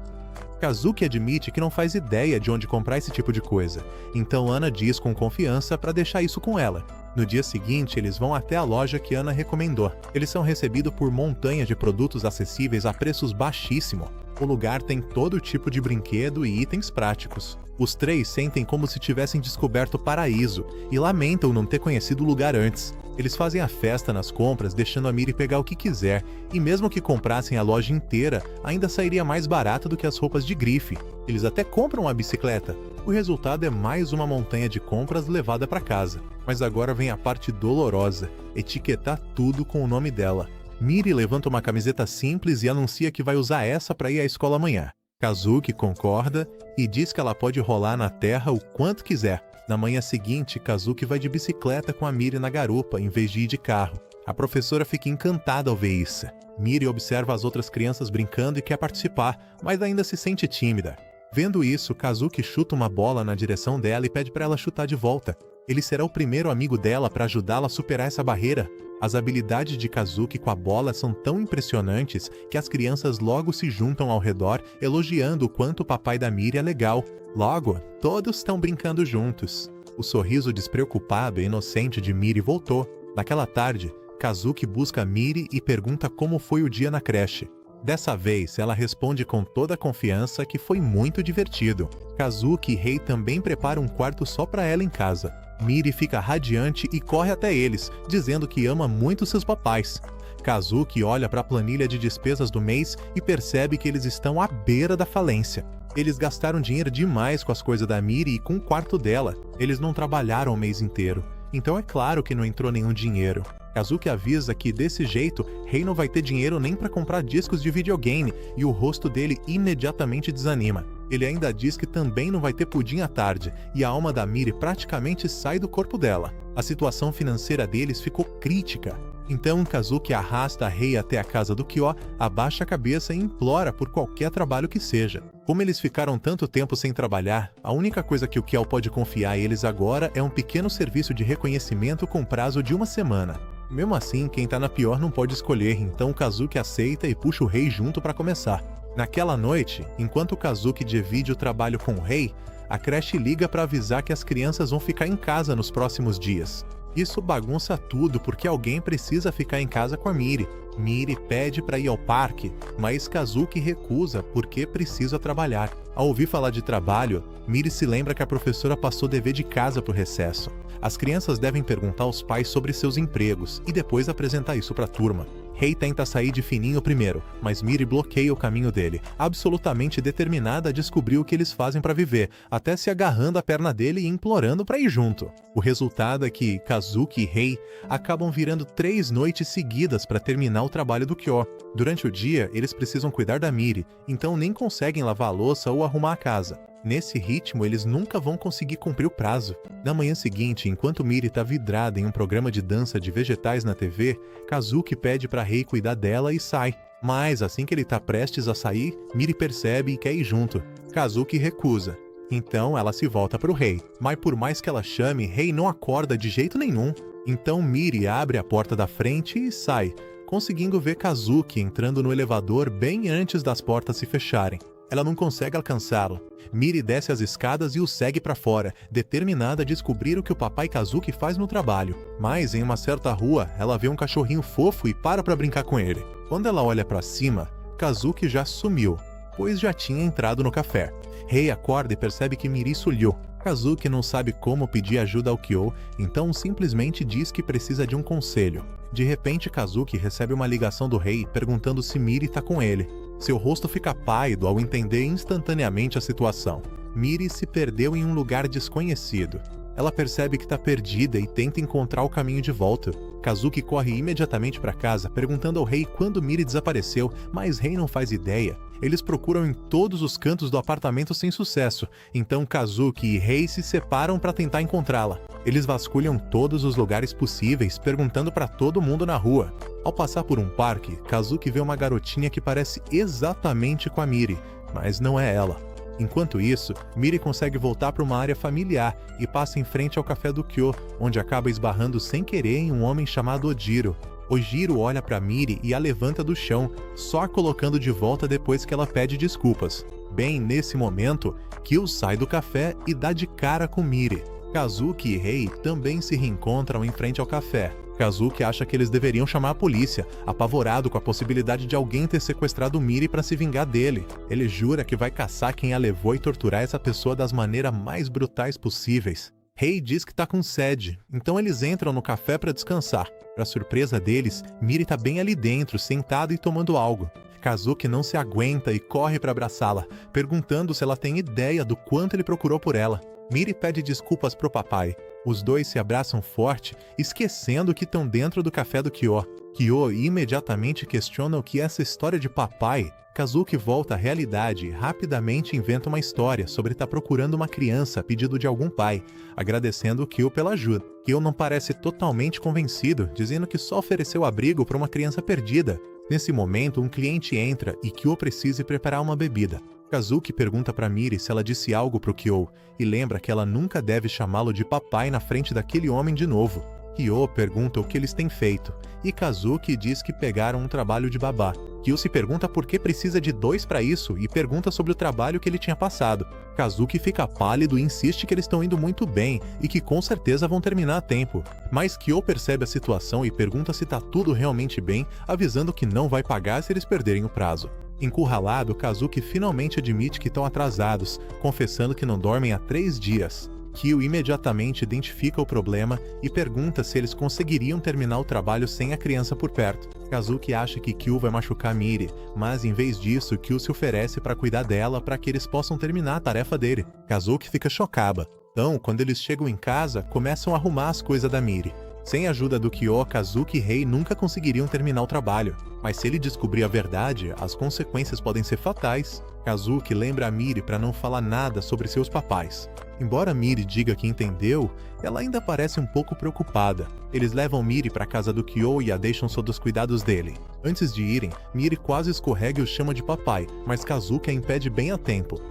Kazuki admite que não faz ideia de onde comprar esse tipo de coisa, então Ana diz com confiança para deixar isso com ela. No dia seguinte, eles vão até a loja que Ana recomendou. Eles são recebidos por montanhas de produtos acessíveis a preços baixíssimos. O lugar tem todo tipo de brinquedo e itens práticos. Os três sentem como se tivessem descoberto o paraíso e lamentam não ter conhecido o lugar antes. Eles fazem a festa nas compras, deixando a Miri pegar o que quiser, e mesmo que comprassem a loja inteira, ainda sairia mais barato do que as roupas de grife. Eles até compram a bicicleta. O resultado é mais uma montanha de compras levada para casa. Mas agora vem a parte dolorosa, etiquetar tudo com o nome dela. Miri levanta uma camiseta simples e anuncia que vai usar essa para ir à escola amanhã. Kazuki concorda e diz que ela pode rolar na terra o quanto quiser. Na manhã seguinte, Kazuki vai de bicicleta com a Miri na garupa, em vez de ir de carro. A professora fica encantada ao ver isso. Miri observa as outras crianças brincando e quer participar, mas ainda se sente tímida. Vendo isso, Kazuki chuta uma bola na direção dela e pede para ela chutar de volta. Ele será o primeiro amigo dela para ajudá-la a superar essa barreira. As habilidades de Kazuki com a bola são tão impressionantes que as crianças logo se juntam ao redor, elogiando o quanto o papai da Miri é legal. Logo, todos estão brincando juntos. O sorriso despreocupado e inocente de Miri voltou. Naquela tarde, Kazuki busca Miri e pergunta como foi o dia na creche. Dessa vez, ela responde com toda a confiança que foi muito divertido. Kazuki e Rei também preparam um quarto só para ela em casa. Miri fica radiante e corre até eles, dizendo que ama muito seus papais. Kazuki olha para a planilha de despesas do mês e percebe que eles estão à beira da falência. Eles gastaram dinheiro demais com as coisas da Miri e com o quarto dela. Eles não trabalharam o mês inteiro, então é claro que não entrou nenhum dinheiro. Kazuki avisa que, desse jeito, Rei não vai ter dinheiro nem para comprar discos de videogame e o rosto dele imediatamente desanima. Ele ainda diz que também não vai ter pudim à tarde e a alma da Miri praticamente sai do corpo dela. A situação financeira deles ficou crítica. Então Kazuki arrasta Rei até a casa do Kyo, abaixa a cabeça e implora por qualquer trabalho que seja. Como eles ficaram tanto tempo sem trabalhar, a única coisa que o Kyo pode confiar a eles agora é um pequeno serviço de reconhecimento com prazo de 1 semana. Mesmo assim, quem tá na pior não pode escolher, então Kazuki aceita e puxa o Rei junto para começar. Naquela noite, enquanto Kazuki divide o trabalho com o Rei, a creche liga para avisar que as crianças vão ficar em casa nos próximos dias. Isso bagunça tudo porque alguém precisa ficar em casa com a Miri. Miri pede para ir ao parque, mas Kazuki recusa porque precisa trabalhar. Ao ouvir falar de trabalho, Miri se lembra que a professora passou dever de casa pro recesso. As crianças devem perguntar aos pais sobre seus empregos e depois apresentar isso para a turma. Rei tenta sair de fininho primeiro, mas Miri bloqueia o caminho dele, absolutamente determinada a descobrir o que eles fazem para viver, até se agarrando à perna dele e implorando para ir junto. O resultado é que Kazuki e Rei acabam virando 3 noites seguidas para terminar o trabalho do Kyo. Durante o dia, eles precisam cuidar da Miri, então nem conseguem lavar a louça ou arrumar a casa. Nesse ritmo, eles nunca vão conseguir cumprir o prazo. Na manhã seguinte, enquanto Miri tá vidrada em um programa de dança de vegetais na TV, Kazuki pede pra Rei cuidar dela e sai. Mas, assim que ele tá prestes a sair, Miri percebe e quer ir junto. Kazuki recusa. Então, ela se volta pro Rei. Mas por mais que ela chame, Rei não acorda de jeito nenhum. Então, Miri abre a porta da frente e sai, conseguindo ver Kazuki entrando no elevador bem antes das portas se fecharem. Ela não consegue alcançá-lo. Miri desce as escadas e o segue pra fora, determinada a descobrir o que o papai Kazuki faz no trabalho. Mas, em uma certa rua, ela vê um cachorrinho fofo e para pra brincar com ele. Quando ela olha pra cima, Kazuki já sumiu, pois já tinha entrado no café. Rei acorda e percebe que Miri sumiu. Kazuki não sabe como pedir ajuda ao Kyo, então simplesmente diz que precisa de um conselho. De repente, Kazuki recebe uma ligação do Rei perguntando se Miri tá com ele. Seu rosto fica pálido ao entender instantaneamente a situação. Miri se perdeu em um lugar desconhecido. Ela percebe que tá perdida e tenta encontrar o caminho de volta. Kazuki corre imediatamente para casa, perguntando ao Rei quando Miri desapareceu, mas Rei não faz ideia. Eles procuram em todos os cantos do apartamento sem sucesso, então Kazuki e Rei se separam para tentar encontrá-la. Eles vasculham todos os lugares possíveis, perguntando para todo mundo na rua. Ao passar por um parque, Kazuki vê uma garotinha que parece exatamente com a Miri, mas não é ela. Enquanto isso, Miri consegue voltar para uma área familiar e passa em frente ao café do Kyo, onde acaba esbarrando sem querer em um homem chamado Ojiro. Ojiro olha para Miri e a levanta do chão, só a colocando de volta depois que ela pede desculpas. Bem nesse momento, Kyo sai do café e dá de cara com Miri. Kazuki e Rei também se reencontram em frente ao café. Kazuki acha que eles deveriam chamar a polícia, apavorado com a possibilidade de alguém ter sequestrado Miri para se vingar dele. Ele jura que vai caçar quem a levou e torturar essa pessoa das maneiras mais brutais possíveis. Rei diz que tá com sede, então eles entram no café para descansar. Para surpresa deles, Miri tá bem ali dentro, sentada e tomando algo. Kazuki não se aguenta e corre para abraçá-la, perguntando se ela tem ideia do quanto ele procurou por ela. Miri pede desculpas pro papai. Os dois se abraçam forte, esquecendo que estão dentro do café do Kyo. Kyo imediatamente questiona o que é essa história de papai. Kazuki volta à realidade e rapidamente inventa uma história sobre estar procurando uma criança a pedido de algum pai, agradecendo Kyo pela ajuda. Kyo não parece totalmente convencido, dizendo que só ofereceu abrigo para uma criança perdida. Nesse momento, um cliente entra e Kyo precisa ir preparar uma bebida. Kazuki pergunta para Miri se ela disse algo pro Kyo e lembra que ela nunca deve chamá-lo de papai na frente daquele homem de novo. Kyo pergunta o que eles têm feito e Kazuki diz que pegaram um trabalho de babá. Kyo se pergunta por que precisa de 2 para isso e pergunta sobre o trabalho que ele tinha passado. Kazuki fica pálido e insiste que eles estão indo muito bem e que com certeza vão terminar a tempo. Mas Kyo percebe a situação e pergunta se tá tudo realmente bem, avisando que não vai pagar se eles perderem o prazo. Encurralado, Kazuki finalmente admite que estão atrasados, confessando que não dormem há 3 dias. Kyo imediatamente identifica o problema e pergunta se eles conseguiriam terminar o trabalho sem a criança por perto. Kazuki acha que Kyo vai machucar Miri, mas em vez disso, Kyo se oferece para cuidar dela para que eles possam terminar a tarefa dele. Kazuki fica chocada. Então, quando eles chegam em casa, começam a arrumar as coisas da Miri. Sem a ajuda do Kyo, Kazuki e Rei nunca conseguiriam terminar o trabalho. Mas se ele descobrir a verdade, as consequências podem ser fatais. Kazuki lembra a Miri para não falar nada sobre seus papais. Embora Miri diga que entendeu, ela ainda parece um pouco preocupada. Eles levam Miri para a casa do Kyo e a deixam sob os cuidados dele. Antes de irem, Miri quase escorrega e o chama de papai, mas Kazuki a impede bem a tempo.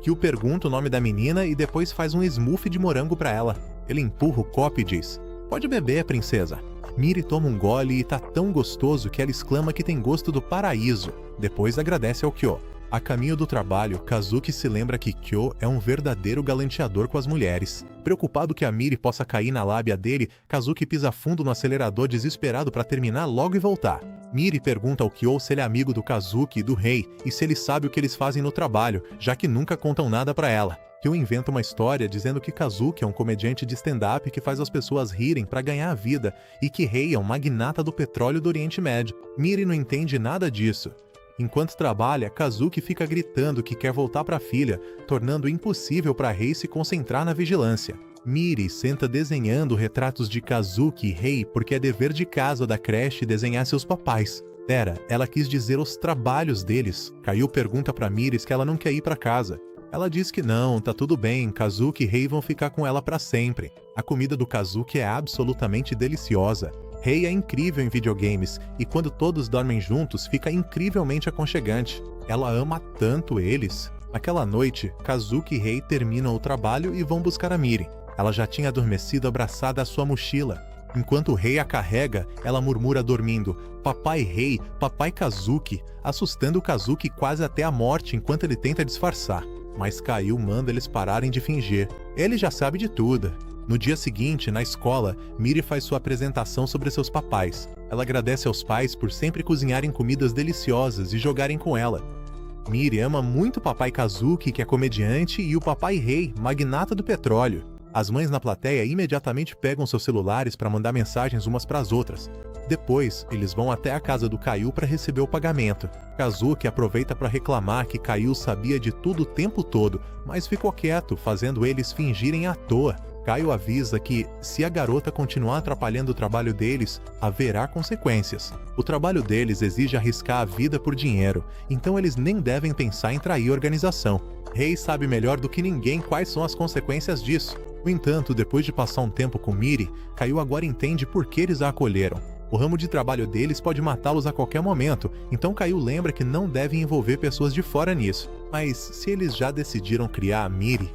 Kyo pergunta o nome da menina e depois faz um smoothie de morango para ela. Ele empurra o copo e diz: "Pode beber, princesa." Miri toma um gole e tá tão gostoso que ela exclama que tem gosto do paraíso. Depois agradece ao Kyo. A caminho do trabalho, Kazuki se lembra que Kyo é um verdadeiro galanteador com as mulheres. Preocupado que a Miri possa cair na lábia dele, Kazuki pisa fundo no acelerador desesperado para terminar logo e voltar. Miri pergunta ao Kyo se ele é amigo do Kazuki e do Rei e se ele sabe o que eles fazem no trabalho, já que nunca contam nada para ela. Kyo inventa uma história dizendo que Kazuki é um comediante de stand-up que faz as pessoas rirem para ganhar a vida e que Rei é um magnata do petróleo do Oriente Médio. Miri não entende nada disso. Enquanto trabalha, Kazuki fica gritando que quer voltar para a filha, tornando impossível para Rei se concentrar na vigilância. Miri senta desenhando retratos de Kazuki e Rei porque é dever de casa da creche desenhar seus papais. Ela quis dizer os trabalhos deles. Caio pergunta para Miri que ela não quer ir para casa. Ela diz que não, tá tudo bem, Kazuki e Rei vão ficar com ela pra sempre. A comida do Kazuki é absolutamente deliciosa. Rei é incrível em videogames e quando todos dormem juntos fica incrivelmente aconchegante. Ela ama tanto eles. Naquela noite, Kazuki e Rei terminam o trabalho e vão buscar a Miri. Ela já tinha adormecido abraçada à sua mochila. Enquanto o Rei a carrega, ela murmura dormindo: "Papai Rei, papai Kazuki", assustando o Kazuki quase até a morte enquanto ele tenta disfarçar. Mas Kaiu manda eles pararem de fingir. Ele já sabe de tudo. No dia seguinte, na escola, Miri faz sua apresentação sobre seus papais. Ela agradece aos pais por sempre cozinharem comidas deliciosas e jogarem com ela. Miri ama muito o papai Kazuki, que é comediante, e o papai Rei, magnata do petróleo. As mães na plateia imediatamente pegam seus celulares para mandar mensagens umas para as outras. Depois, eles vão até a casa do Kaiu para receber o pagamento. Kazuki aproveita para reclamar que Kaiu sabia de tudo o tempo todo, mas ficou quieto, fazendo eles fingirem à toa. Kaiu avisa que, se a garota continuar atrapalhando o trabalho deles, haverá consequências. O trabalho deles exige arriscar a vida por dinheiro, então eles nem devem pensar em trair a organização. Rei sabe melhor do que ninguém quais são as consequências disso. No entanto, depois de passar um tempo com Miri, Kaiu agora entende por que eles a acolheram. O ramo de trabalho deles pode matá-los a qualquer momento, então Kaiu lembra que não devem envolver pessoas de fora nisso. Mas se eles já decidiram criar a Miri,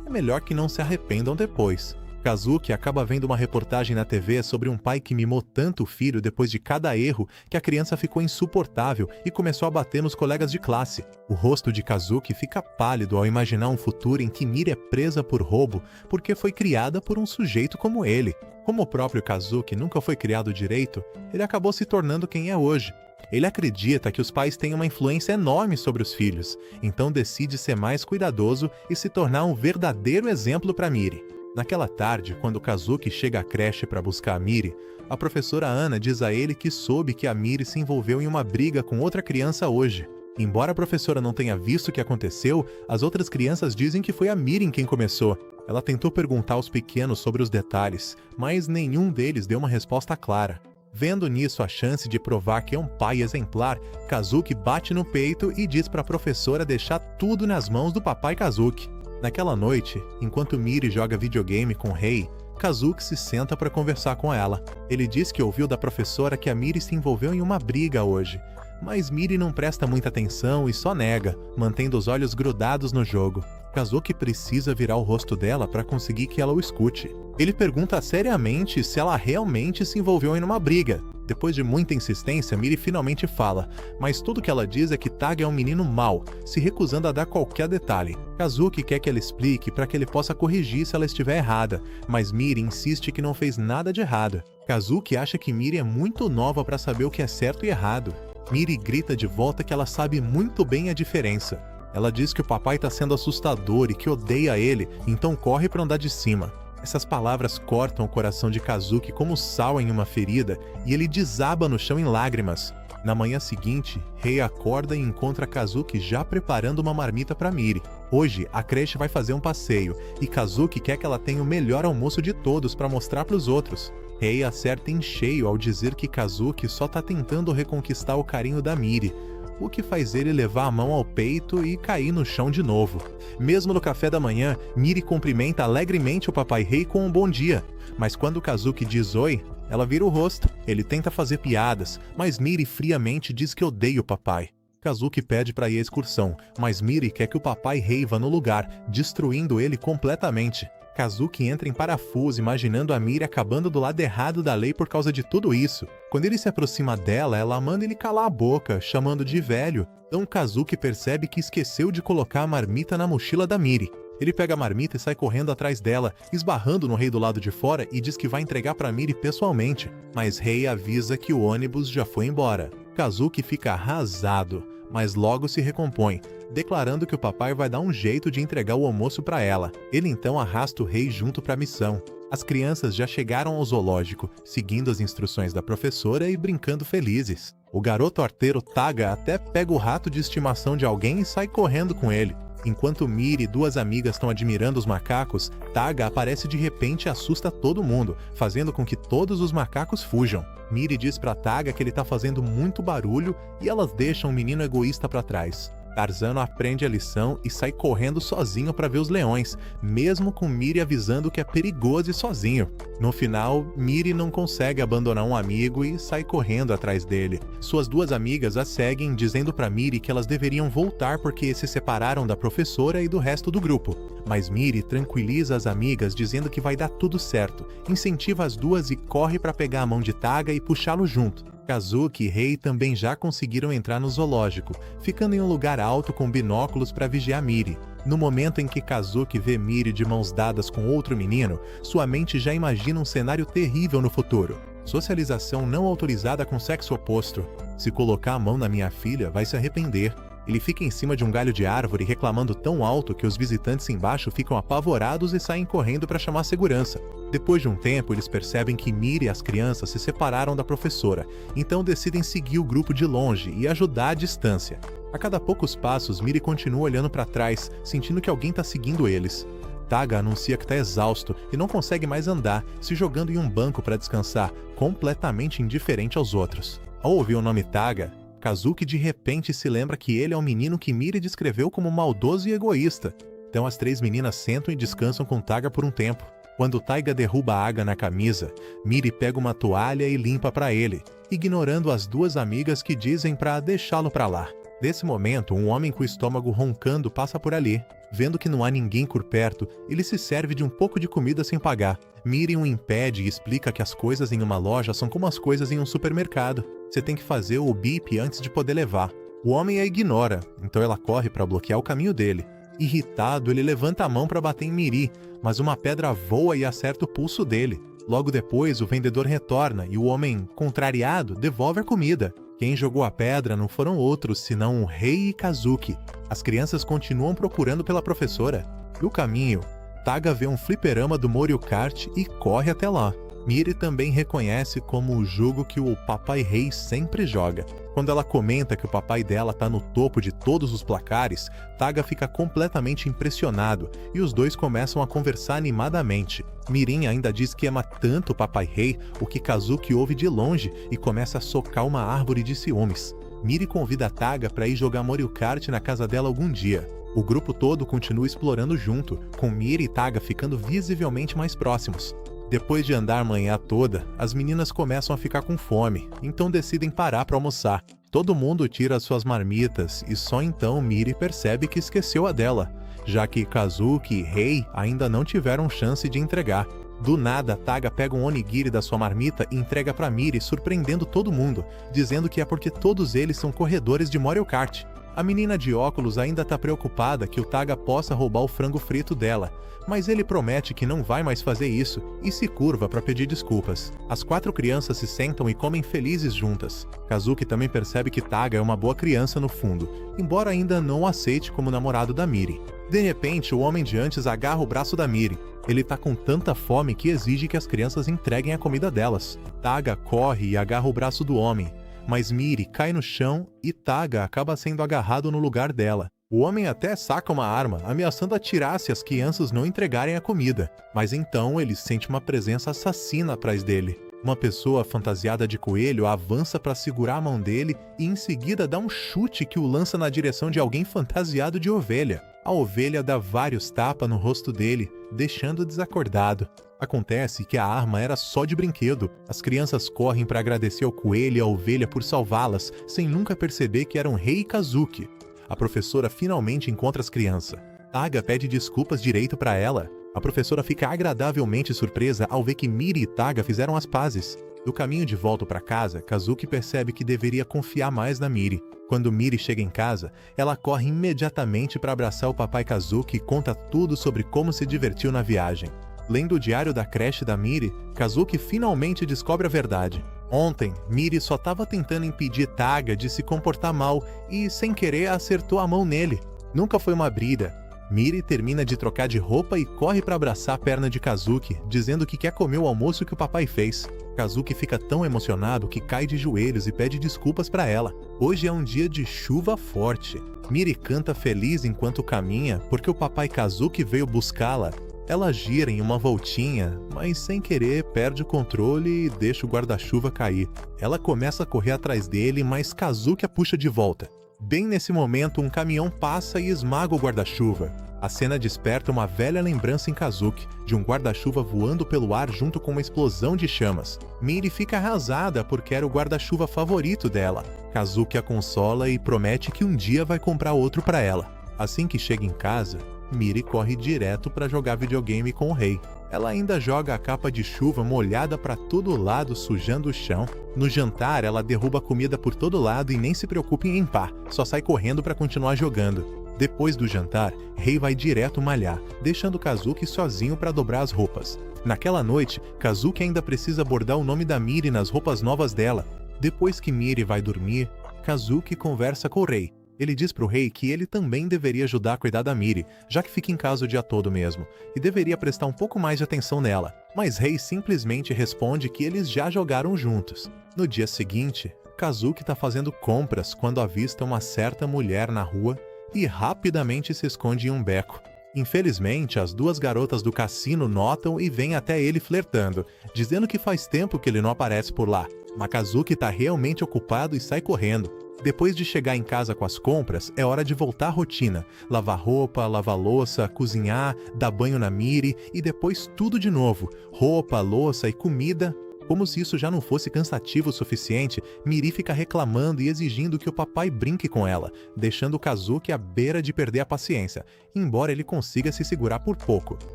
é melhor que não se arrependam depois. Kazuki acaba vendo uma reportagem na TV sobre um pai que mimou tanto o filho depois de cada erro que a criança ficou insuportável e começou a bater nos colegas de classe. O rosto de Kazuki fica pálido ao imaginar um futuro em que Miri é presa por roubo porque foi criada por um sujeito como ele. Como o próprio Kazuki nunca foi criado direito, ele acabou se tornando quem é hoje. Ele acredita que os pais têm uma influência enorme sobre os filhos, então decide ser mais cuidadoso e se tornar um verdadeiro exemplo para Miri. Naquela tarde, quando Kazuki chega à creche para buscar a Miri, a professora Ana diz a ele que soube que a Miri se envolveu em uma briga com outra criança hoje. Embora a professora não tenha visto o que aconteceu, as outras crianças dizem que foi a Miri quem começou. Ela tentou perguntar aos pequenos sobre os detalhes, mas nenhum deles deu uma resposta clara. Vendo nisso a chance de provar que é um pai exemplar, Kazuki bate no peito e diz para a professora deixar tudo nas mãos do papai Kazuki. Naquela noite, enquanto Miri joga videogame com Rei, Kazuki se senta para conversar com ela. Ele diz que ouviu da professora que a Miri se envolveu em uma briga hoje, mas Miri não presta muita atenção e só nega, mantendo os olhos grudados no jogo. Kazuki precisa virar o rosto dela para conseguir que ela o escute. Ele pergunta seriamente se ela realmente se envolveu em uma briga. Depois de muita insistência, Miri finalmente fala, mas tudo que ela diz é que Taga é um menino mau, se recusando a dar qualquer detalhe. Kazuki quer que ela explique para que ele possa corrigir se ela estiver errada, mas Miri insiste que não fez nada de errado. Kazuki acha que Miri é muito nova para saber o que é certo e errado. Miri grita de volta que ela sabe muito bem a diferença. Ela diz que o papai está sendo assustador e que odeia ele, então corre para andar de cima. Essas palavras cortam o coração de Kazuki como sal em uma ferida e ele desaba no chão em lágrimas. Na manhã seguinte, Rei acorda e encontra Kazuki já preparando uma marmita para Miri. Hoje, a creche vai fazer um passeio e Kazuki quer que ela tenha o melhor almoço de todos para mostrar para os outros. Rei acerta em cheio ao dizer que Kazuki só está tentando reconquistar o carinho da Miri, o que faz ele levar a mão ao peito e cair no chão de novo. Mesmo no café da manhã, Miri cumprimenta alegremente o papai Rei com um bom dia, mas quando Kazuki diz oi, ela vira o rosto. Ele tenta fazer piadas, mas Miri friamente diz que odeia o papai. Kazuki pede para ir à excursão, mas Miri quer que o papai Rei vá no lugar, destruindo ele completamente. Kazuki entra em parafuso, imaginando a Miri acabando do lado errado da lei por causa de tudo isso. Quando ele se aproxima dela, ela manda ele calar a boca, chamando de velho. Então Kazuki percebe que esqueceu de colocar a marmita na mochila da Miri. Ele pega a marmita e sai correndo atrás dela, esbarrando no Rei do lado de fora e diz que vai entregar para Miri pessoalmente. Mas Rei avisa que o ônibus já foi embora. Kazuki fica arrasado, mas logo se recompõe, declarando que o papai vai dar um jeito de entregar o almoço para ela. Ele então arrasta o Rei junto para a missão. As crianças já chegaram ao zoológico, seguindo as instruções da professora e brincando felizes. O garoto arteiro Taga até pega o rato de estimação de alguém e sai correndo com ele. Enquanto Miri e duas amigas estão admirando os macacos, Taga aparece de repente e assusta todo mundo, fazendo com que todos os macacos fujam. Miri diz pra Taga que ele tá fazendo muito barulho e elas deixam o menino egoísta pra trás. Tarzano aprende a lição e sai correndo sozinho para ver os leões, mesmo com Miri avisando que é perigoso ir sozinho. No final, Miri não consegue abandonar um amigo e sai correndo atrás dele. Suas duas amigas a seguem, dizendo para Miri que elas deveriam voltar porque se separaram da professora e do resto do grupo. Mas Miri tranquiliza as amigas dizendo que vai dar tudo certo, incentiva as duas e corre para pegar a mão de Taga e puxá-lo junto. Kazuki e Rei também já conseguiram entrar no zoológico, ficando em um lugar alto com binóculos para vigiar Miri. No momento em que Kazuki vê Miri de mãos dadas com outro menino, sua mente já imagina um cenário terrível no futuro. Socialização não autorizada com sexo oposto. Se colocar a mão na minha filha, vai se arrepender. Ele fica em cima de um galho de árvore reclamando tão alto que os visitantes embaixo ficam apavorados e saem correndo para chamar segurança. Depois de um tempo, eles percebem que Miri e as crianças se separaram da professora, então decidem seguir o grupo de longe e ajudar à distância. A cada poucos passos, Miri continua olhando para trás, sentindo que alguém está seguindo eles. Taga anuncia que está exausto e não consegue mais andar, se jogando em um banco para descansar, completamente indiferente aos outros. Ao ouvir o nome Taga, Kazuki de repente se lembra que ele é o menino que Miri descreveu como maldoso e egoísta. Então as três meninas sentam e descansam com Taga por um tempo. Quando Taiga derruba a água na camisa, Miri pega uma toalha e limpa para ele, ignorando as duas amigas que dizem para deixá-lo para lá. Nesse momento, um homem com o estômago roncando passa por ali. Vendo que não há ninguém por perto, ele se serve de um pouco de comida sem pagar. Miri o impede e explica que as coisas em uma loja são como as coisas em um supermercado. Você tem que fazer o bip antes de poder levar. O homem a ignora, então ela corre para bloquear o caminho dele. Irritado, ele levanta a mão para bater em Miri, mas uma pedra voa e acerta o pulso dele. Logo depois, o vendedor retorna e o homem, contrariado, devolve a comida. Quem jogou a pedra não foram outros, senão o Rei e Kazuki. As crianças continuam procurando pela professora. No caminho, Taga vê um fliperama do Mario Kart e corre até lá. Miri também reconhece como o jogo que o Papai Rei sempre joga. Quando ela comenta que o papai dela está no topo de todos os placares, Taga fica completamente impressionado e os dois começam a conversar animadamente. Mirin ainda diz que ama tanto o Papai Rei, o que Kazuki ouve de longe e começa a socar uma árvore de ciúmes. Miri convida Taga para ir jogar Mario Kart na casa dela algum dia. O grupo todo continua explorando junto, com Miri e Taga ficando visivelmente mais próximos. Depois de andar a manhã toda, as meninas começam a ficar com fome, então decidem parar para almoçar. Todo mundo tira suas marmitas e só então Miri percebe que esqueceu a dela, já que Kazuki e Rei ainda não tiveram chance de entregar. Do nada, Taga pega um onigiri da sua marmita e entrega para Miri, surpreendendo todo mundo, dizendo que é porque todos eles são corredores de Mario Kart. A menina de óculos ainda está preocupada que o Taga possa roubar o frango frito dela, mas ele promete que não vai mais fazer isso e se curva para pedir desculpas. As quatro crianças se sentam e comem felizes juntas. Kazuki também percebe que Taga é uma boa criança no fundo, embora ainda não o aceite como namorado da Miri. De repente, o homem de antes agarra o braço da Miri. Ele tá com tanta fome que exige que as crianças entreguem a comida delas. Taga corre e agarra o braço do homem, mas Miri cai no chão e Taga acaba sendo agarrado no lugar dela. O homem até saca uma arma, ameaçando atirar se as crianças não entregarem a comida, mas então ele sente uma presença assassina atrás dele. Uma pessoa fantasiada de coelho avança para segurar a mão dele e em seguida dá um chute que o lança na direção de alguém fantasiado de ovelha. A ovelha dá vários tapas no rosto dele, deixando desacordado. Acontece que a arma era só de brinquedo. As crianças correm para agradecer ao coelho e à ovelha por salvá-las, sem nunca perceber que eram Rei e Kazuki. A professora finalmente encontra as crianças. Taga pede desculpas direito para ela. A professora fica agradavelmente surpresa ao ver que Miri e Taga fizeram as pazes. No caminho de volta para casa, Kazuki percebe que deveria confiar mais na Miri. Quando Miri chega em casa, ela corre imediatamente para abraçar o papai Kazuki e conta tudo sobre como se divertiu na viagem. Lendo o diário da creche da Miri, Kazuki finalmente descobre a verdade. Ontem, Miri só estava tentando impedir Taga de se comportar mal e, sem querer, acertou a mão nele. Nunca foi uma briga. Miri termina de trocar de roupa e corre para abraçar a perna de Kazuki, dizendo que quer comer o almoço que o papai fez. Kazuki fica tão emocionado que cai de joelhos e pede desculpas para ela. Hoje é um dia de chuva forte. Miri canta feliz enquanto caminha porque o papai Kazuki veio buscá-la. Ela gira em uma voltinha, mas sem querer perde o controle e deixa o guarda-chuva cair. Ela começa a correr atrás dele, mas Kazuki a puxa de volta. Bem nesse momento, um caminhão passa e esmaga o guarda-chuva. A cena desperta uma velha lembrança em Kazuki, de um guarda-chuva voando pelo ar junto com uma explosão de chamas. Miri fica arrasada porque era o guarda-chuva favorito dela. Kazuki a consola e promete que um dia vai comprar outro para ela. Assim que chega em casa, Miri corre direto para jogar videogame com o rei. Ela ainda joga a capa de chuva molhada para todo lado, sujando o chão. No jantar, ela derruba comida por todo lado e nem se preocupa em limpar, só sai correndo para continuar jogando. Depois do jantar, Rei vai direto malhar, deixando Kazuki sozinho para dobrar as roupas. Naquela noite, Kazuki ainda precisa bordar o nome da Miri nas roupas novas dela. Depois que Miri vai dormir, Kazuki conversa com o Rei. Ele diz pro Rei que ele também deveria ajudar a cuidar da Miri, já que fica em casa o dia todo mesmo, e deveria prestar um pouco mais de atenção nela. Mas Rei simplesmente responde que eles já jogaram juntos. No dia seguinte, Kazuki tá fazendo compras quando avista uma certa mulher na rua e rapidamente se esconde em um beco. Infelizmente, as duas garotas do cassino notam e vêm até ele flertando, dizendo que faz tempo que ele não aparece por lá. Mas Kazuki tá realmente ocupado e sai correndo. Depois de chegar em casa com as compras, é hora de voltar à rotina. Lavar roupa, lavar louça, cozinhar, dar banho na Miri e depois tudo de novo. Roupa, louça e comida. Como se isso já não fosse cansativo o suficiente, Miri fica reclamando e exigindo que o papai brinque com ela, deixando Kazuki à beira de perder a paciência, embora ele consiga se segurar por pouco.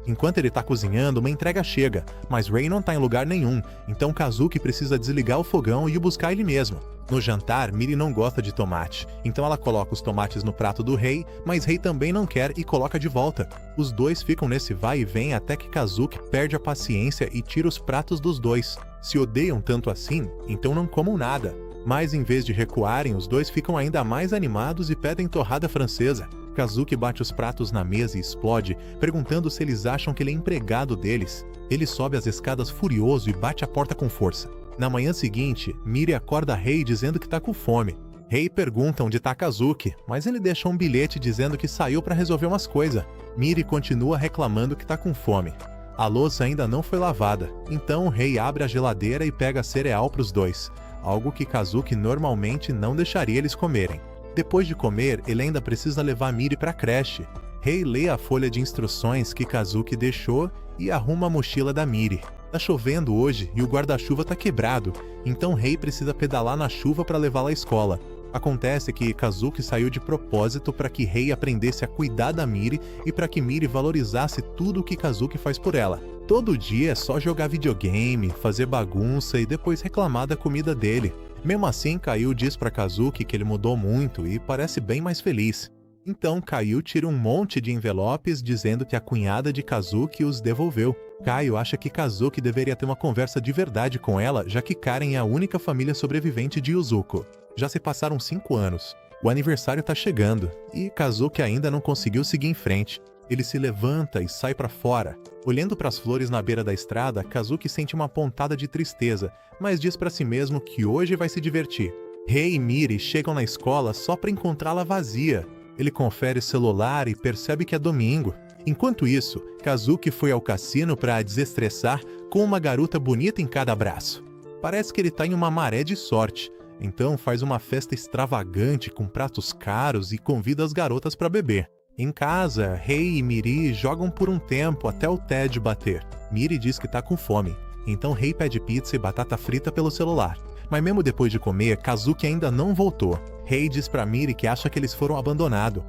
Enquanto ele tá cozinhando, uma entrega chega, mas Rei não tá em lugar nenhum, então Kazuki precisa desligar o fogão e ir buscar ele mesmo. No jantar, Miri não gosta de tomate, então ela coloca os tomates no prato do Rei, mas Rei também não quer e coloca de volta. Os dois ficam nesse vai e vem até que Kazuki perde a paciência e tira os pratos dos dois. Se odeiam tanto assim, então não comam nada. Mas em vez de recuarem, os dois ficam ainda mais animados e pedem torrada francesa. Kazuki bate os pratos na mesa e explode, perguntando se eles acham que ele é empregado deles. Ele sobe as escadas furioso e bate a porta com força. Na manhã seguinte, Miri acorda Rei dizendo que tá com fome. Rei pergunta onde tá Kazuki, mas ele deixa um bilhete dizendo que saiu para resolver umas coisas. Miri continua reclamando que tá com fome. A louça ainda não foi lavada, então o Rei abre a geladeira e pega cereal para os dois, algo que Kazuki normalmente não deixaria eles comerem. Depois de comer, ele ainda precisa levar Miri para a creche. Rei lê a folha de instruções que Kazuki deixou e arruma a mochila da Miri. Tá chovendo hoje e o guarda-chuva tá quebrado, então Rei precisa pedalar na chuva para levá-la à escola. Acontece que Kazuki saiu de propósito para que Rei aprendesse a cuidar da Miri e para que Miri valorizasse tudo o que Kazuki faz por ela. Todo dia é só jogar videogame, fazer bagunça e depois reclamar da comida dele. Mesmo assim, Caio diz para Kazuki que ele mudou muito e parece bem mais feliz. Então Caio tira um monte de envelopes dizendo que a cunhada de Kazuki os devolveu. Caio acha que Kazuki deveria ter uma conversa de verdade com ela, já que Karen é a única família sobrevivente de Yuzuko. Já se passaram 5 anos. O aniversário tá chegando, e Kazuki ainda não conseguiu seguir em frente. Ele se levanta e sai para fora. Olhando para as flores na beira da estrada, Kazuki sente uma pontada de tristeza, mas diz para si mesmo que hoje vai se divertir. Rei e Miri chegam na escola só para encontrá-la vazia. Ele confere o celular e percebe que é domingo. Enquanto isso, Kazuki foi ao cassino para desestressar com uma garota bonita em cada braço. Parece que ele tá em uma maré de sorte. Então faz uma festa extravagante com pratos caros e convida as garotas para beber. Em casa, Rei e Miri jogam por um tempo até o tédio bater. Miri diz que tá com fome, então Rei pede pizza e batata frita pelo celular. Mas mesmo depois de comer, Kazuki ainda não voltou. Rei diz pra Miri que acha que eles foram abandonados.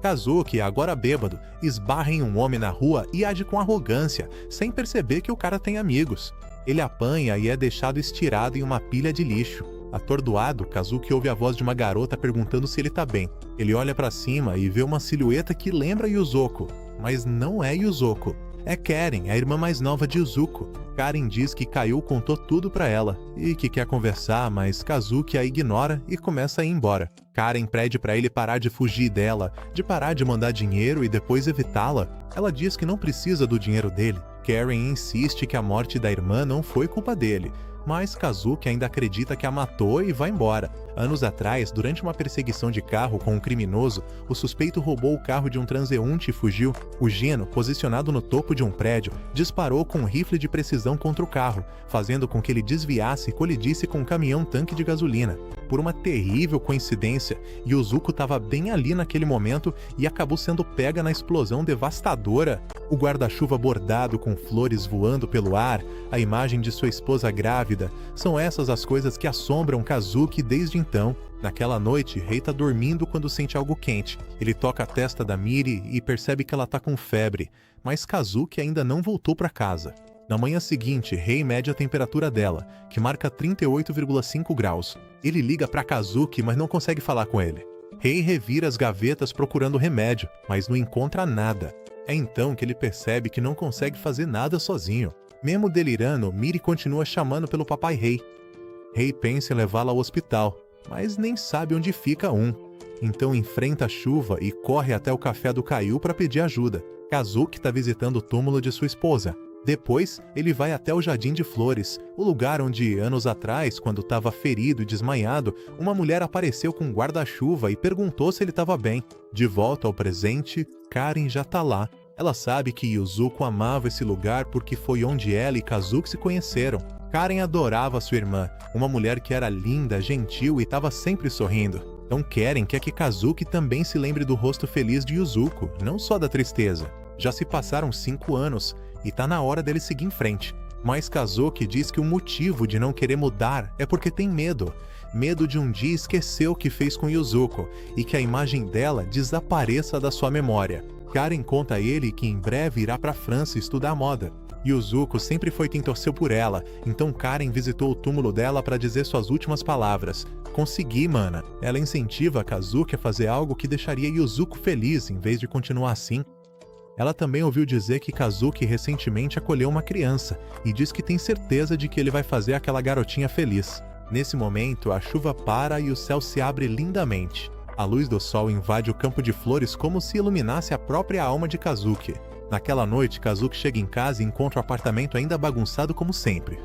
Kazuki, agora bêbado, esbarra em um homem na rua e age com arrogância, sem perceber que o cara tem amigos. Ele apanha e é deixado estirado em uma pilha de lixo. Atordoado, Kazuki ouve a voz de uma garota perguntando se ele tá bem. Ele olha pra cima e vê uma silhueta que lembra Yuzuko, mas não é Yuzuko. É Karen, a irmã mais nova de Yuzuko. Karen diz que Caio contou tudo pra ela e que quer conversar, mas Kazuki a ignora e começa a ir embora. Karen pede pra ele parar de fugir dela, de parar de mandar dinheiro e depois evitá-la. Ela diz que não precisa do dinheiro dele. Karen insiste que a morte da irmã não foi culpa dele, mas Kazuki ainda acredita que a matou e vai embora. Anos atrás, durante uma perseguição de carro com um criminoso, o suspeito roubou o carro de um transeunte e fugiu. O Geno, posicionado no topo de um prédio, disparou com um rifle de precisão contra o carro, fazendo com que ele desviasse e colidisse com um caminhão-tanque de gasolina. Por uma terrível coincidência, Yuzuko estava bem ali naquele momento e acabou sendo pega na explosão devastadora. O guarda-chuva bordado com flores voando pelo ar, a imagem de sua esposa grávida, são essas as coisas que assombram Kazuki desde então. Naquela noite, Rei tá dormindo quando sente algo quente. Ele toca a testa da Miri e percebe que ela tá com febre, mas Kazuki ainda não voltou para casa. Na manhã seguinte, Rei mede a temperatura dela, que marca 38,5 graus. Ele liga para Kazuki, mas não consegue falar com ele. Rei revira as gavetas procurando remédio, mas não encontra nada. É então que ele percebe que não consegue fazer nada sozinho. Mesmo delirando, Miri continua chamando pelo papai Rei. Rei pensa em levá-la ao hospital, mas nem sabe onde fica um. Então enfrenta a chuva e corre até o café do Kaiô para pedir ajuda. Kazuki está visitando o túmulo de sua esposa. Depois, ele vai até o Jardim de Flores, o lugar onde, anos atrás, quando estava ferido e desmaiado, uma mulher apareceu com um guarda-chuva e perguntou se ele estava bem. De volta ao presente, Karen já está lá. Ela sabe que Yuzuko amava esse lugar porque foi onde ela e Kazuki se conheceram. Karen adorava sua irmã, uma mulher que era linda, gentil e estava sempre sorrindo. Então Karen quer que Kazuki também se lembre do rosto feliz de Yuzuko, não só da tristeza. Já se passaram 5 anos e tá na hora dele seguir em frente. Mas Kazuki diz que o motivo de não querer mudar é porque tem medo. Medo de um dia esquecer o que fez com Yuzuko e que a imagem dela desapareça da sua memória. Karen conta a ele que em breve irá para a França estudar moda. Yuzuko sempre foi quem torceu por ela, então Karen visitou o túmulo dela para dizer suas últimas palavras. Consegui, mana. Ela incentiva Kazuki a fazer algo que deixaria Yuzuko feliz em vez de continuar assim. Ela também ouviu dizer que Kazuki recentemente acolheu uma criança e diz que tem certeza de que ele vai fazer aquela garotinha feliz. Nesse momento, a chuva para e o céu se abre lindamente. A luz do sol invade o campo de flores como se iluminasse a própria alma de Kazuki. Naquela noite, Kazuki chega em casa e encontra o apartamento ainda bagunçado como sempre.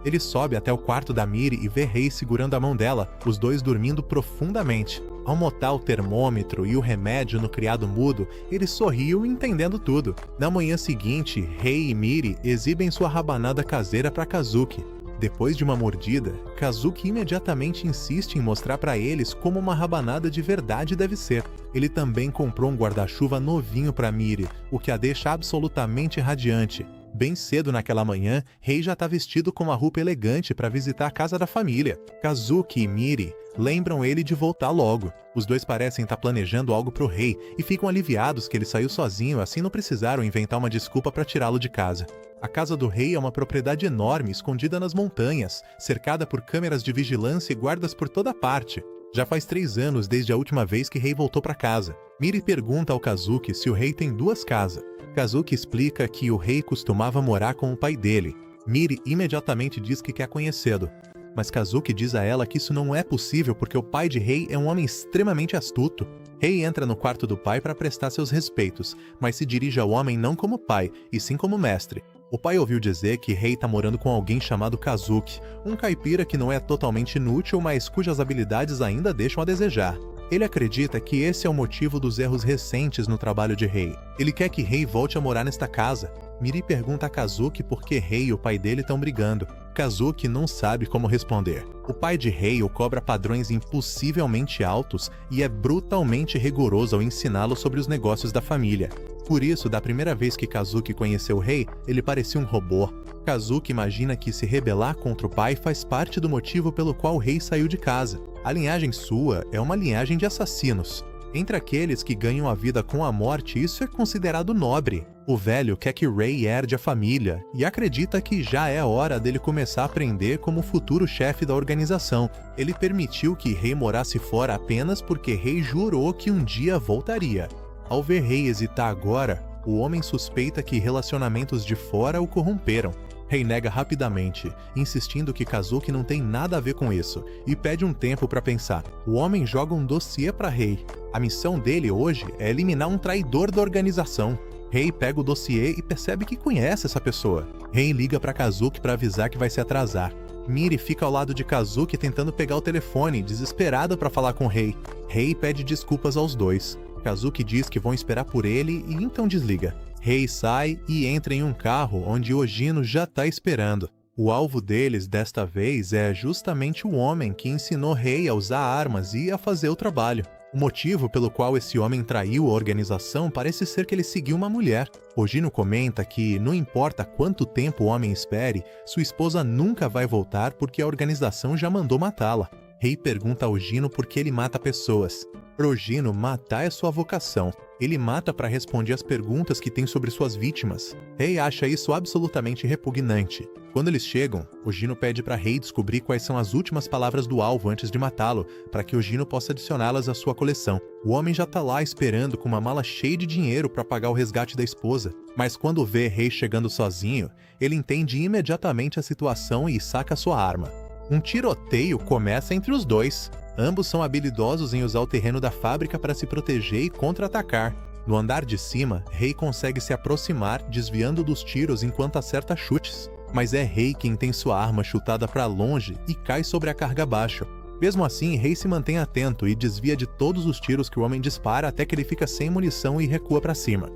Ele sobe até o quarto da Miri e vê Rei segurando a mão dela, os dois dormindo profundamente. Ao notar o termômetro e o remédio no criado mudo, ele sorriu entendendo tudo. Na manhã seguinte, Rei e Miri exibem sua rabanada caseira para Kazuki. Depois de uma mordida, Kazuki imediatamente insiste em mostrar para eles como uma rabanada de verdade deve ser. Ele também comprou um guarda-chuva novinho para Miri, o que a deixa absolutamente radiante. Bem cedo naquela manhã, Rei já está vestido com uma roupa elegante para visitar a casa da família. Kazuki e Miri lembram ele de voltar logo. Os dois parecem estar planejando algo pro Rei e ficam aliviados que ele saiu sozinho, assim não precisaram inventar uma desculpa para tirá-lo de casa. A casa do Rei é uma propriedade enorme escondida nas montanhas, cercada por câmeras de vigilância e guardas por toda parte. Já faz 3 anos desde a última vez que Rei voltou para casa. Miri pergunta ao Kazuki se o Rei tem 2 casas. Kazuki explica que o Rei costumava morar com o pai dele. Miri imediatamente diz que quer conhecê-lo. Mas Kazuki diz a ela que isso não é possível porque o pai de Rei é um homem extremamente astuto. Rei entra no quarto do pai para prestar seus respeitos, mas se dirige ao homem não como pai, e sim como mestre. O pai ouviu dizer que Rei tá morando com alguém chamado Kazuki, um caipira que não é totalmente inútil, mas cujas habilidades ainda deixam a desejar. Ele acredita que esse é o motivo dos erros recentes no trabalho de Rei. Ele quer que Rei volte a morar nesta casa. Miri pergunta a Kazuki por que Rei e o pai dele estão brigando. Kazuki não sabe como responder. O pai de Rei o cobra padrões impossivelmente altos e é brutalmente rigoroso ao ensiná-lo sobre os negócios da família. Por isso, da primeira vez que Kazuki conheceu o Rei, ele parecia um robô. Kazuki imagina que se rebelar contra o pai faz parte do motivo pelo qual o Rei saiu de casa. A linhagem sua é uma linhagem de assassinos. Entre aqueles que ganham a vida com a morte, isso é considerado nobre. O velho quer que Rei herde a família e acredita que já é hora dele começar a aprender como futuro chefe da organização. Ele permitiu que Rei morasse fora apenas porque Rei jurou que um dia voltaria. Ao ver Rei hesitar agora, o homem suspeita que relacionamentos de fora o corromperam. Rei nega rapidamente, insistindo que Kazuki não tem nada a ver com isso, e pede um tempo para pensar. O homem joga um dossiê para Rei. A missão dele hoje é eliminar um traidor da organização. Rei pega o dossiê e percebe que conhece essa pessoa. Rei liga para Kazuki para avisar que vai se atrasar. Miri fica ao lado de Kazuki tentando pegar o telefone, desesperada para falar com Rei. Rei pede desculpas aos dois. Kazuki diz que vão esperar por ele e então desliga. Rei sai e entra em um carro onde Ojino já tá esperando. O alvo deles, desta vez, é justamente o homem que ensinou Rei a usar armas e a fazer o trabalho. O motivo pelo qual esse homem traiu a organização parece ser que ele seguiu uma mulher. Ojino comenta que, não importa quanto tempo o homem espere, sua esposa nunca vai voltar porque a organização já mandou matá-la. Rei pergunta a Ojino por que ele mata pessoas. Para Ojino, matar é sua vocação. Ele mata para responder as perguntas que tem sobre suas vítimas. Rei acha isso absolutamente repugnante. Quando eles chegam, Ojino pede para Rei descobrir quais são as últimas palavras do alvo antes de matá-lo, para que Ojino possa adicioná-las à sua coleção. O homem já tá lá esperando com uma mala cheia de dinheiro para pagar o resgate da esposa. Mas quando vê Rei chegando sozinho, ele entende imediatamente a situação e saca sua arma. Um tiroteio começa entre os dois. Ambos são habilidosos em usar o terreno da fábrica para se proteger e contra-atacar. No andar de cima, Rei consegue se aproximar, desviando dos tiros enquanto acerta chutes. Mas é Rei quem tem sua arma chutada para longe e cai sobre a carga abaixo. Mesmo assim, Rei se mantém atento e desvia de todos os tiros que o homem dispara até que ele fica sem munição e recua para cima.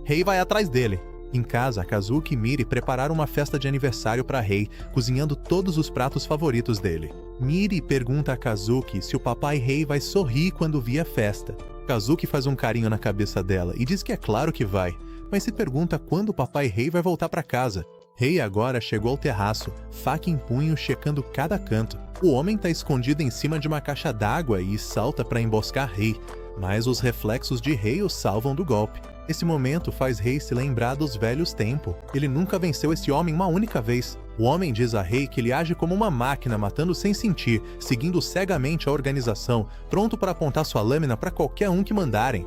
Rei vai atrás dele. Em casa, Kazuki e Miri prepararam uma festa de aniversário para Rei, cozinhando todos os pratos favoritos dele. Miri pergunta a Kazuki se o papai Rei vai sorrir quando vir a festa. Kazuki faz um carinho na cabeça dela e diz que é claro que vai, mas se pergunta quando o papai Rei vai voltar para casa. Rei agora chegou ao terraço, faca em punho, checando cada canto. O homem está escondido em cima de uma caixa d'água e salta para emboscar Rei, mas os reflexos de Rei o salvam do golpe. Esse momento faz Rei se lembrar dos velhos tempos. Ele nunca venceu esse homem uma única vez. O homem diz a Rei que ele age como uma máquina, matando sem sentir, seguindo cegamente a organização, pronto para apontar sua lâmina para qualquer um que mandarem.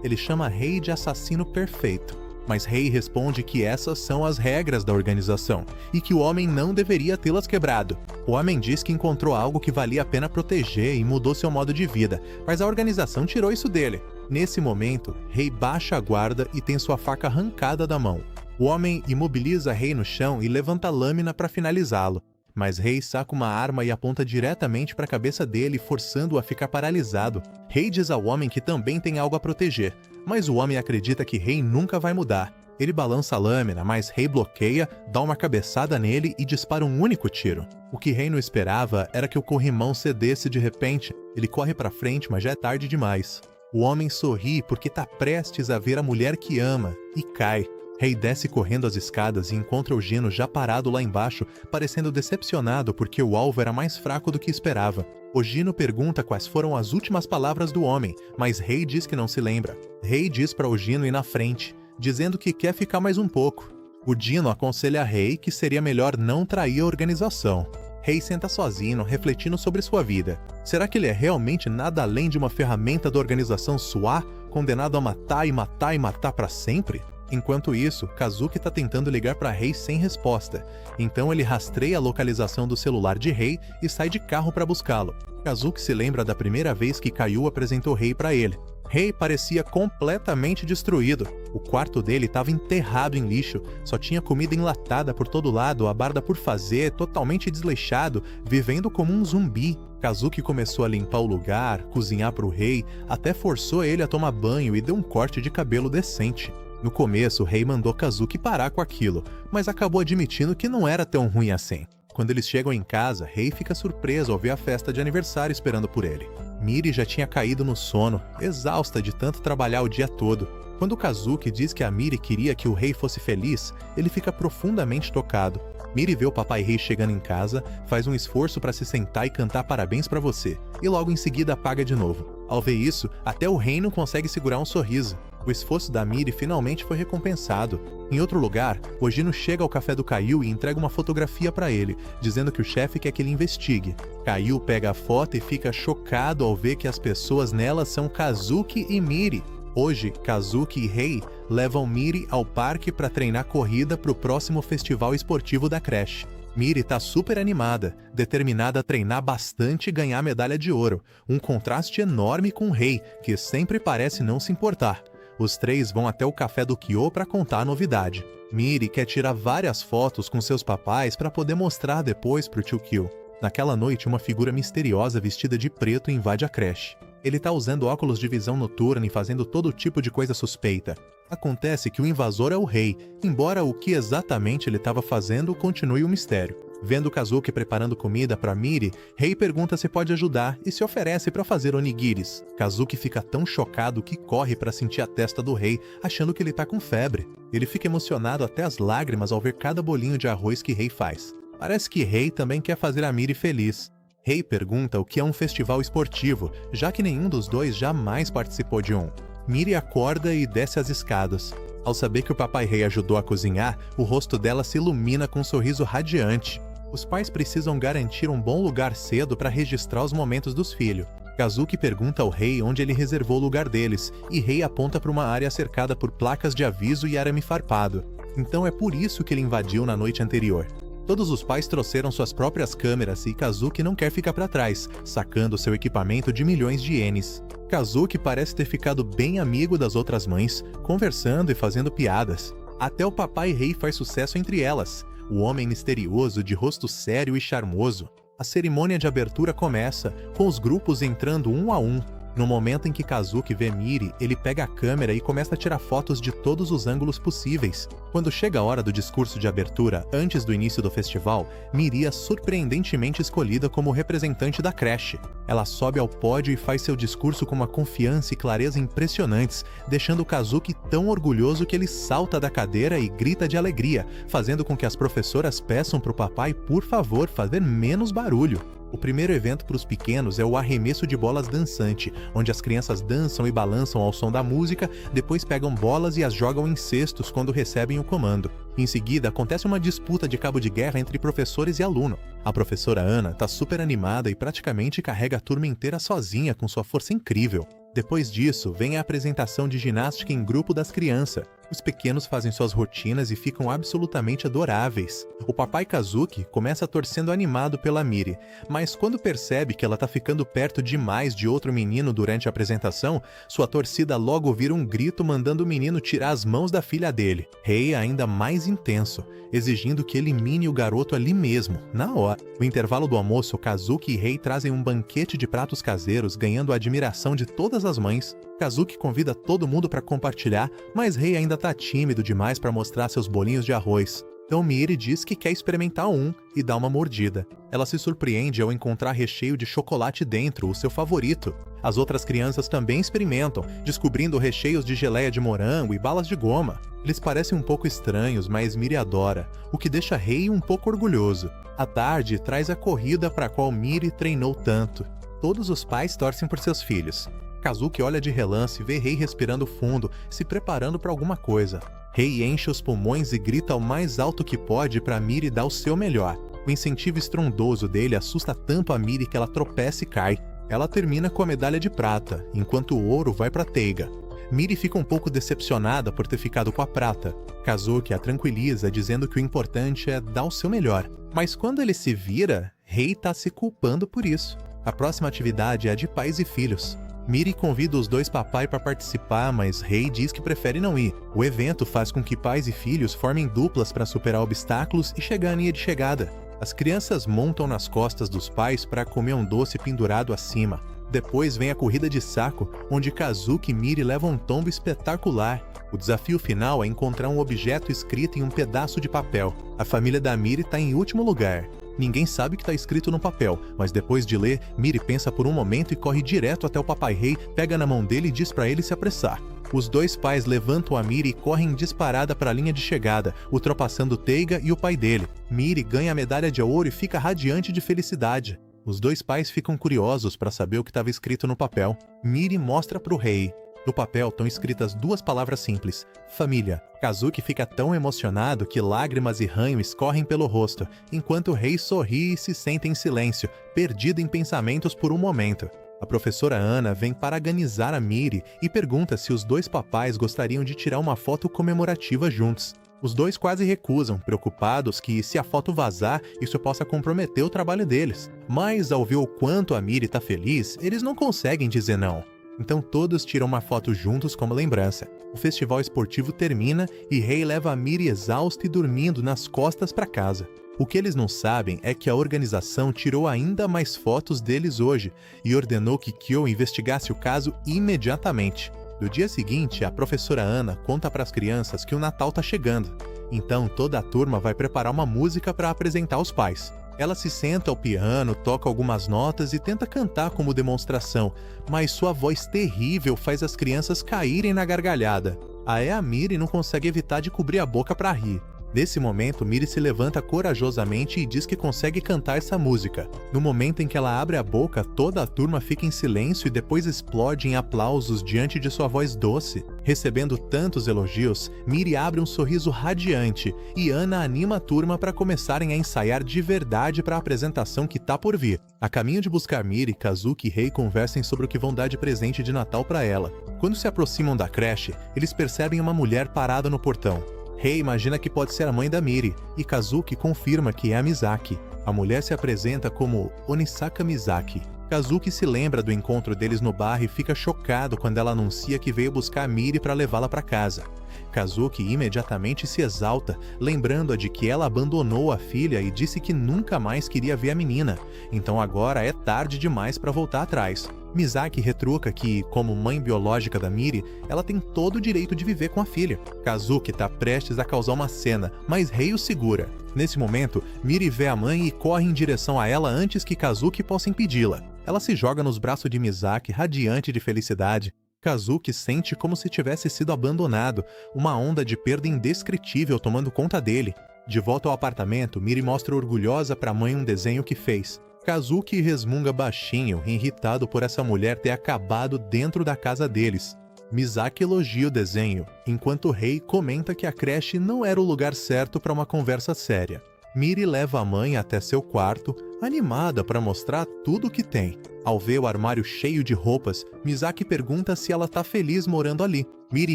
Ele chama Rei de assassino perfeito, mas Rei responde que essas são as regras da organização e que o homem não deveria tê-las quebrado. O homem diz que encontrou algo que valia a pena proteger e mudou seu modo de vida, mas a organização tirou isso dele. Nesse momento, Rei baixa a guarda e tem sua faca arrancada da mão. O homem imobiliza Rei no chão e levanta a lâmina para finalizá-lo. Mas Rei saca uma arma e aponta diretamente para a cabeça dele, forçando-o a ficar paralisado. Rei diz ao homem que também tem algo a proteger, mas o homem acredita que Rei nunca vai mudar. Ele balança a lâmina, mas Rei bloqueia, dá uma cabeçada nele e dispara um único tiro. O que Rei não esperava era que o corrimão cedesse de repente. Ele corre para frente, mas já é tarde demais. O homem sorri porque tá prestes a ver a mulher que ama e cai. Rei desce correndo as escadas e encontra Ojino já parado lá embaixo, parecendo decepcionado porque o alvo era mais fraco do que esperava. Ojino pergunta quais foram as últimas palavras do homem, mas Rei diz que não se lembra. Rei diz para Ojino ir na frente, dizendo que quer ficar mais um pouco. Ojino aconselha a Rei que seria melhor não trair a organização. Rei senta sozinho, refletindo sobre sua vida. Será que ele é realmente nada além de uma ferramenta da organização SWAT, condenado a matar e matar e matar para sempre? Enquanto isso, Kazuki está tentando ligar para Rei sem resposta. Então ele rastreia a localização do celular de Rei e sai de carro para buscá-lo. Kazuki se lembra da primeira vez que Kaiu apresentou Rei para ele. Rei parecia completamente destruído. O quarto dele estava enterrado em lixo, só tinha comida enlatada por todo lado, a barda por fazer, totalmente desleixado, vivendo como um zumbi. Kazuki começou a limpar o lugar, cozinhar para o Rei, até forçou ele a tomar banho e deu um corte de cabelo decente. No começo, o Rei mandou Kazuki parar com aquilo, mas acabou admitindo que não era tão ruim assim. Quando eles chegam em casa, Rei fica surpreso ao ver a festa de aniversário esperando por ele. Miri já tinha caído no sono, exausta de tanto trabalhar o dia todo. Quando Kazuki diz que a Miri queria que o Rei fosse feliz, ele fica profundamente tocado. Miri vê o papai Rei chegando em casa, faz um esforço para se sentar e cantar parabéns para você, e logo em seguida apaga de novo. Ao ver isso, até o Rei não consegue segurar um sorriso. O esforço da Miri finalmente foi recompensado. Em outro lugar, Ojino chega ao café do Kaiu e entrega uma fotografia para ele, dizendo que o chefe quer que ele investigue. Kaiu pega a foto e fica chocado ao ver que as pessoas nela são Kazuki e Miri. Hoje, Kazuki e Rei levam Miri ao parque para treinar corrida para o próximo festival esportivo da creche. Miri tá super animada, determinada a treinar bastante e ganhar medalha de ouro, um contraste enorme com o Rei, que sempre parece não se importar. Os três vão até o café do Kyo para contar a novidade. Miri quer tirar várias fotos com seus papais para poder mostrar depois pro tio Kyo. Naquela noite, uma figura misteriosa vestida de preto invade a creche. Ele tá usando óculos de visão noturna e fazendo todo tipo de coisa suspeita. Acontece que o invasor é o rei, embora o que exatamente ele estava fazendo continue um mistério. Vendo Kazuki preparando comida para Miri, Rei pergunta se pode ajudar e se oferece para fazer onigiris. Kazuki fica tão chocado que corre para sentir a testa do rei, achando que ele tá com febre. Ele fica emocionado até as lágrimas ao ver cada bolinho de arroz que Rei faz. Parece que Rei também quer fazer a Miri feliz. Rei pergunta o que é um festival esportivo, já que nenhum dos dois jamais participou de um. Miri acorda e desce as escadas. Ao saber que o papai rei ajudou a cozinhar, o rosto dela se ilumina com um sorriso radiante. Os pais precisam garantir um bom lugar cedo para registrar os momentos dos filhos. Kazuki pergunta ao rei onde ele reservou o lugar deles, e Rei aponta para uma área cercada por placas de aviso e arame farpado. Então é por isso que ele invadiu na noite anterior. Todos os pais trouxeram suas próprias câmeras e Kazuki não quer ficar para trás, sacando seu equipamento de milhões de ienes. Kazuki parece ter ficado bem amigo das outras mães, conversando e fazendo piadas. Até o papai rei faz sucesso entre elas, o homem misterioso de rosto sério e charmoso. A cerimônia de abertura começa, com os grupos entrando um a um. No momento em que Kazuki vê Miri, ele pega a câmera e começa a tirar fotos de todos os ângulos possíveis. Quando chega a hora do discurso de abertura, antes do início do festival, Miri é surpreendentemente escolhida como representante da creche. Ela sobe ao pódio e faz seu discurso com uma confiança e clareza impressionantes, deixando Kazuki tão orgulhoso que ele salta da cadeira e grita de alegria, fazendo com que as professoras peçam pro papai, por favor, fazer menos barulho. O primeiro evento para os pequenos é o arremesso de bolas dançante, onde as crianças dançam e balançam ao som da música, depois pegam bolas e as jogam em cestos quando recebem o comando. Em seguida, acontece uma disputa de cabo de guerra entre professores e aluno. A professora Ana tá super animada e praticamente carrega a turma inteira sozinha com sua força incrível. Depois disso, vem a apresentação de ginástica em grupo das crianças. Os pequenos fazem suas rotinas e ficam absolutamente adoráveis. O papai Kazuki começa torcendo animado pela Miri, mas quando percebe que ela tá ficando perto demais de outro menino durante a apresentação, sua torcida logo vira um grito mandando o menino tirar as mãos da filha dele. Rei é ainda mais intenso, exigindo que elimine o garoto ali mesmo, na hora. No intervalo do almoço, Kazuki e Rei trazem um banquete de pratos caseiros, ganhando a admiração de todas as mães. Kazuki convida todo mundo para compartilhar, mas Rei ainda tá tímido demais para mostrar seus bolinhos de arroz. Então Miri diz que quer experimentar um e dá uma mordida. Ela se surpreende ao encontrar recheio de chocolate dentro, o seu favorito. As outras crianças também experimentam, descobrindo recheios de geleia de morango e balas de goma. Eles parecem um pouco estranhos, mas Miri adora, o que deixa Rei um pouco orgulhoso. À tarde, traz a corrida para a qual Miri treinou tanto. Todos os pais torcem por seus filhos. Kazuki olha de relance e vê Rei respirando fundo, se preparando para alguma coisa. Rei enche os pulmões e grita o mais alto que pode para Miri dar o seu melhor. O incentivo estrondoso dele assusta tanto a Miri que ela tropeça e cai. Ela termina com a medalha de prata, enquanto o ouro vai para Teiga. Miri fica um pouco decepcionada por ter ficado com a prata. Kazuki a tranquiliza, dizendo que o importante é dar o seu melhor. Mas quando ele se vira, Rei tá se culpando por isso. A próxima atividade é a de pais e filhos. Miri convida os dois papai para participar, mas Rei diz que prefere não ir. O evento faz com que pais e filhos formem duplas para superar obstáculos e chegar à linha de chegada. As crianças montam nas costas dos pais para comer um doce pendurado acima. Depois vem a corrida de saco, onde Kazuki e Miri levam um tombo espetacular. O desafio final é encontrar um objeto escrito em um pedaço de papel. A família da Miri está em último lugar. Ninguém sabe o que está escrito no papel, mas depois de ler, Miri pensa por um momento e corre direto até o papai rei, pega na mão dele e diz para ele se apressar. Os dois pais levantam a Miri e correm disparada para a linha de chegada, ultrapassando Teiga e o pai dele. Miri ganha a medalha de ouro e fica radiante de felicidade. Os dois pais ficam curiosos para saber o que estava escrito no papel. Miri mostra para o rei. No papel estão escritas duas palavras simples: família. Kazuki fica tão emocionado que lágrimas e ranho escorrem pelo rosto, enquanto o rei sorri e se senta em silêncio, perdido em pensamentos por um momento. A professora Ana vem paraganizar a Miri e pergunta se os dois papais gostariam de tirar uma foto comemorativa juntos. Os dois quase recusam, preocupados que, se a foto vazar, isso possa comprometer o trabalho deles. Mas, ao ver o quanto a Miri tá feliz, eles não conseguem dizer não. Então todos tiram uma foto juntos como lembrança. O festival esportivo termina e Rei leva a Miri exausta e dormindo nas costas para casa. O que eles não sabem é que a organização tirou ainda mais fotos deles hoje e ordenou que Kyo investigasse o caso imediatamente. No dia seguinte, a professora Ana conta para as crianças que o Natal tá chegando. Então toda a turma vai preparar uma música para apresentar aos pais. Ela se senta ao piano, toca algumas notas e tenta cantar como demonstração, mas sua voz terrível faz as crianças caírem na gargalhada. Aí a Miri não consegue evitar de cobrir a boca para rir. Nesse momento, Miri se levanta corajosamente e diz que consegue cantar essa música. No momento em que ela abre a boca, toda a turma fica em silêncio e depois explode em aplausos diante de sua voz doce. Recebendo tantos elogios, Miri abre um sorriso radiante e Ana anima a turma para começarem a ensaiar de verdade para a apresentação que tá por vir. A caminho de buscar Miri, Kazuki e Rei conversam sobre o que vão dar de presente de Natal para ela. Quando se aproximam da creche, eles percebem uma mulher parada no portão. Rei imagina que pode ser a mãe da Miri, e Kazuki confirma que é a Misaki. A mulher se apresenta como Onisaka Misaki. Kazuki se lembra do encontro deles no bar e fica chocado quando ela anuncia que veio buscar a Miri para levá-la para casa. Kazuki imediatamente se exalta, lembrando-a de que ela abandonou a filha e disse que nunca mais queria ver a menina, então agora é tarde demais para voltar atrás. Misaki retruca que, como mãe biológica da Miri, ela tem todo o direito de viver com a filha. Kazuki está prestes a causar uma cena, mas Rei o segura. Nesse momento, Miri vê a mãe e corre em direção a ela antes que Kazuki possa impedi-la. Ela se joga nos braços de Misaki, radiante de felicidade. Kazuki sente como se tivesse sido abandonado, uma onda de perda indescritível tomando conta dele. De volta ao apartamento, Miri mostra orgulhosa para a mãe um desenho que fez. Kazuki resmunga baixinho, irritado por essa mulher ter acabado dentro da casa deles. Misaki elogia o desenho, enquanto Rei comenta que a creche não era o lugar certo para uma conversa séria. Miri leva a mãe até seu quarto, animada para mostrar tudo o que tem. Ao ver o armário cheio de roupas, Misaki pergunta se ela tá feliz morando ali. Miri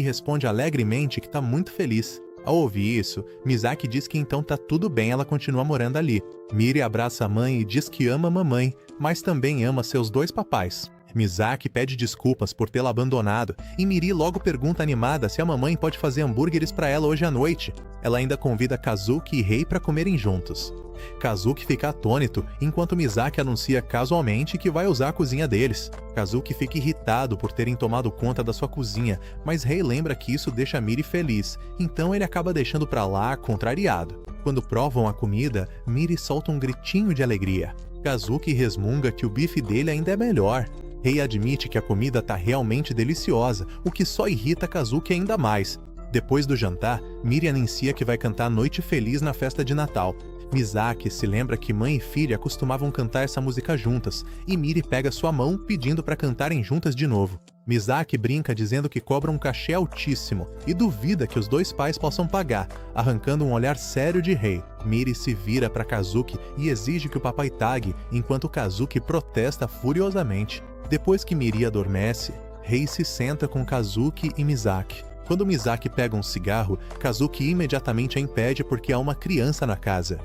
responde alegremente que tá muito feliz. Ao ouvir isso, Misaki diz que então tá tudo bem ela continuar morando ali. Miri abraça a mãe e diz que ama a mamãe, mas também ama seus dois papais. Misaki pede desculpas por tê-la abandonado e Miri logo pergunta animada se a mamãe pode fazer hambúrgueres para ela hoje à noite. Ela ainda convida Kazuki e Rei para comerem juntos. Kazuki fica atônito, enquanto Misaki anuncia casualmente que vai usar a cozinha deles. Kazuki fica irritado por terem tomado conta da sua cozinha, mas Rei lembra que isso deixa Miri feliz, então ele acaba deixando pra lá, contrariado. Quando provam a comida, Miri solta um gritinho de alegria. Kazuki resmunga que o bife dele ainda é melhor. Rei admite que a comida tá realmente deliciosa, o que só irrita Kazuki ainda mais. Depois do jantar, Miri anuncia que vai cantar Noite Feliz na festa de Natal. Misaki se lembra que mãe e filha costumavam cantar essa música juntas, e Miri pega sua mão pedindo para cantarem juntas de novo. Misaki brinca dizendo que cobra um cachê altíssimo e duvida que os dois pais possam pagar, arrancando um olhar sério de Rei. Miri se vira para Kazuki e exige que o papai tague, enquanto Kazuki protesta furiosamente. Depois que Miri adormece, Rei se senta com Kazuki e Misaki. Quando Misaki pega um cigarro, Kazuki imediatamente a impede porque há uma criança na casa.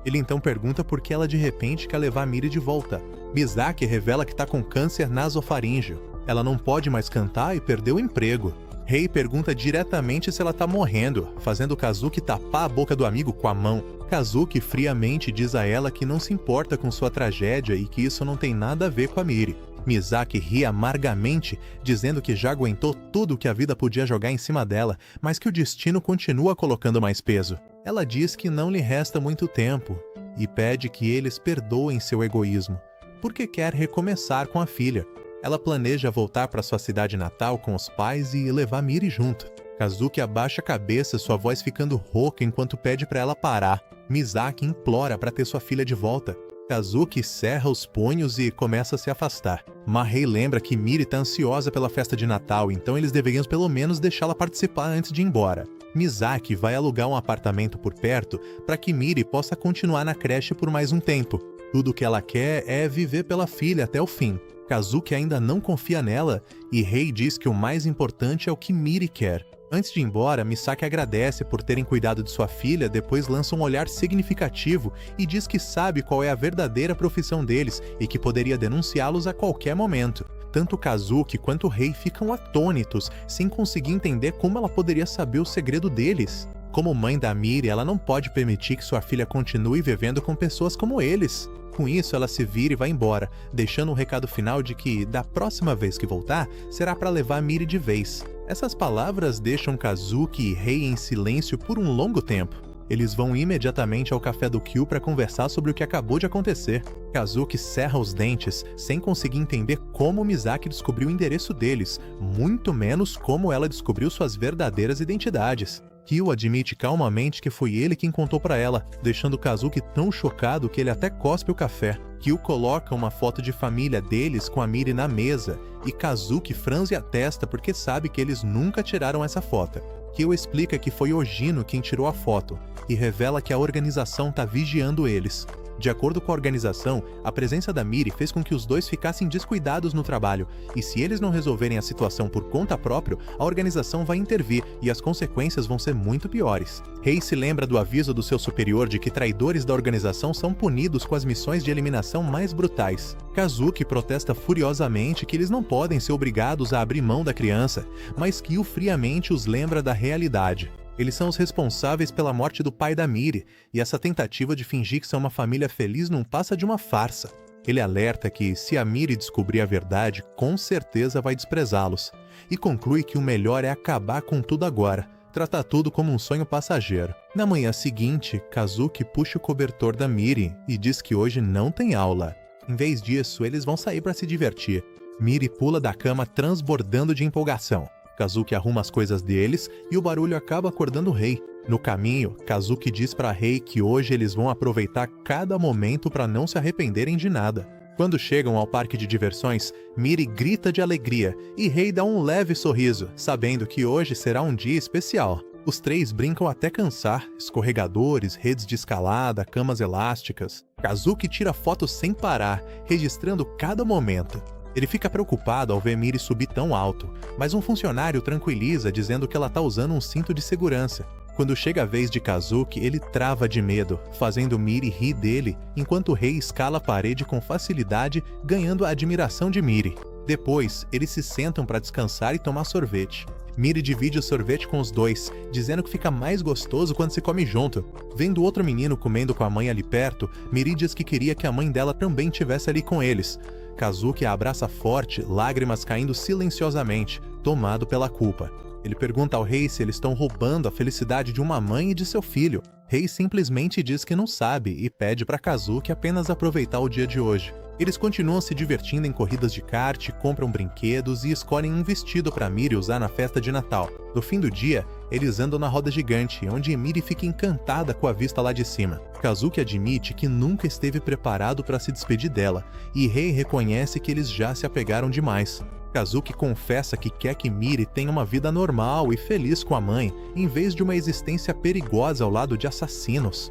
Ele então pergunta por que ela de repente quer levar Miri de volta. Misaki revela que está com câncer nasofaríngeo. Ela não pode mais cantar e perdeu o emprego. Rei pergunta diretamente se ela tá morrendo, fazendo Kazuki tapar a boca do amigo com a mão. Kazuki friamente diz a ela que não se importa com sua tragédia e que isso não tem nada a ver com a Miri. Misaki ri amargamente, dizendo que já aguentou tudo que a vida podia jogar em cima dela, mas que o destino continua colocando mais peso. Ela diz que não lhe resta muito tempo e pede que eles perdoem seu egoísmo, porque quer recomeçar com a filha. Ela planeja voltar para sua cidade natal com os pais e levar Miri junto. Kazuki abaixa a cabeça, sua voz ficando rouca enquanto pede para ela parar. Misaki implora para ter sua filha de volta. Kazuki cerra os punhos e começa a se afastar. Rei lembra que Miri está ansiosa pela festa de Natal, então eles deveriam pelo menos deixá-la participar antes de ir embora. Misaki vai alugar um apartamento por perto para que Miri possa continuar na creche por mais um tempo. Tudo o que ela quer é viver pela filha até o fim. Kazuki ainda não confia nela e Rei diz que o mais importante é o que Miri quer. Antes de ir embora, Misaki agradece por terem cuidado de sua filha, depois lança um olhar significativo e diz que sabe qual é a verdadeira profissão deles e que poderia denunciá-los a qualquer momento. Tanto Kazuki quanto o rei ficam atônitos, sem conseguir entender como ela poderia saber o segredo deles. Como mãe da Miri, ela não pode permitir que sua filha continue vivendo com pessoas como eles. Com isso, ela se vira e vai embora, deixando um recado final de que, da próxima vez que voltar, será para levar a Miri de vez. Essas palavras deixam Kazuki e Rei em silêncio por um longo tempo. Eles vão imediatamente ao café do Kyu para conversar sobre o que acabou de acontecer. Kazuki cerra os dentes, sem conseguir entender como Misaki descobriu o endereço deles, muito menos como ela descobriu suas verdadeiras identidades. Kyu admite calmamente que foi ele quem contou para ela, deixando Kazuki tão chocado que ele até cospe o café. Kyu coloca uma foto de família deles com a Miri na mesa, e Kazuki franze a testa porque sabe que eles nunca tiraram essa foto. Kyu explica que foi Ojino quem tirou a foto, e revela que a organização está vigiando eles. De acordo com a organização, a presença da Miri fez com que os dois ficassem descuidados no trabalho, e se eles não resolverem a situação por conta própria, a organização vai intervir e as consequências vão ser muito piores. Rei se lembra do aviso do seu superior de que traidores da organização são punidos com as missões de eliminação mais brutais. Kazuki protesta furiosamente que eles não podem ser obrigados a abrir mão da criança, mas Kyu friamente os lembra da realidade. Eles são os responsáveis pela morte do pai da Miri, e essa tentativa de fingir que são uma família feliz não passa de uma farsa. Ele alerta que, se a Miri descobrir a verdade, com certeza vai desprezá-los, e conclui que o melhor é acabar com tudo agora, tratar tudo como um sonho passageiro. Na manhã seguinte, Kazuki puxa o cobertor da Miri e diz que hoje não tem aula. Em vez disso, eles vão sair para se divertir. Miri pula da cama transbordando de empolgação. Kazuki arruma as coisas deles e o barulho acaba acordando o rei. No caminho, Kazuki diz para Rei que hoje eles vão aproveitar cada momento para não se arrependerem de nada. Quando chegam ao parque de diversões, Miri grita de alegria e Rei dá um leve sorriso, sabendo que hoje será um dia especial. Os três brincam até cansar, escorregadores, redes de escalada, camas elásticas. Kazuki tira fotos sem parar, registrando cada momento. Ele fica preocupado ao ver Miri subir tão alto, mas um funcionário tranquiliza dizendo que ela tá usando um cinto de segurança. Quando chega a vez de Kazuki, ele trava de medo, fazendo Miri rir dele, enquanto o rei escala a parede com facilidade, ganhando a admiração de Miri. Depois, eles se sentam para descansar e tomar sorvete. Miri divide o sorvete com os dois, dizendo que fica mais gostoso quando se come junto. Vendo outro menino comendo com a mãe ali perto, Miri diz que queria que a mãe dela também estivesse ali com eles. Kazuki a abraça forte, lágrimas caindo silenciosamente, tomado pela culpa. Ele pergunta ao rei se eles estão roubando a felicidade de uma mãe e de seu filho. Rei simplesmente diz que não sabe e pede para Kazuki apenas aproveitar o dia de hoje. Eles continuam se divertindo em corridas de kart, compram brinquedos e escolhem um vestido para Miri usar na festa de Natal. No fim do dia, eles andam na roda gigante, onde Miri fica encantada com a vista lá de cima. Kazuki admite que nunca esteve preparado para se despedir dela, e Rei reconhece que eles já se apegaram demais. Kazuki confessa que quer que Miri tenha uma vida normal e feliz com a mãe, em vez de uma existência perigosa ao lado de assassinos.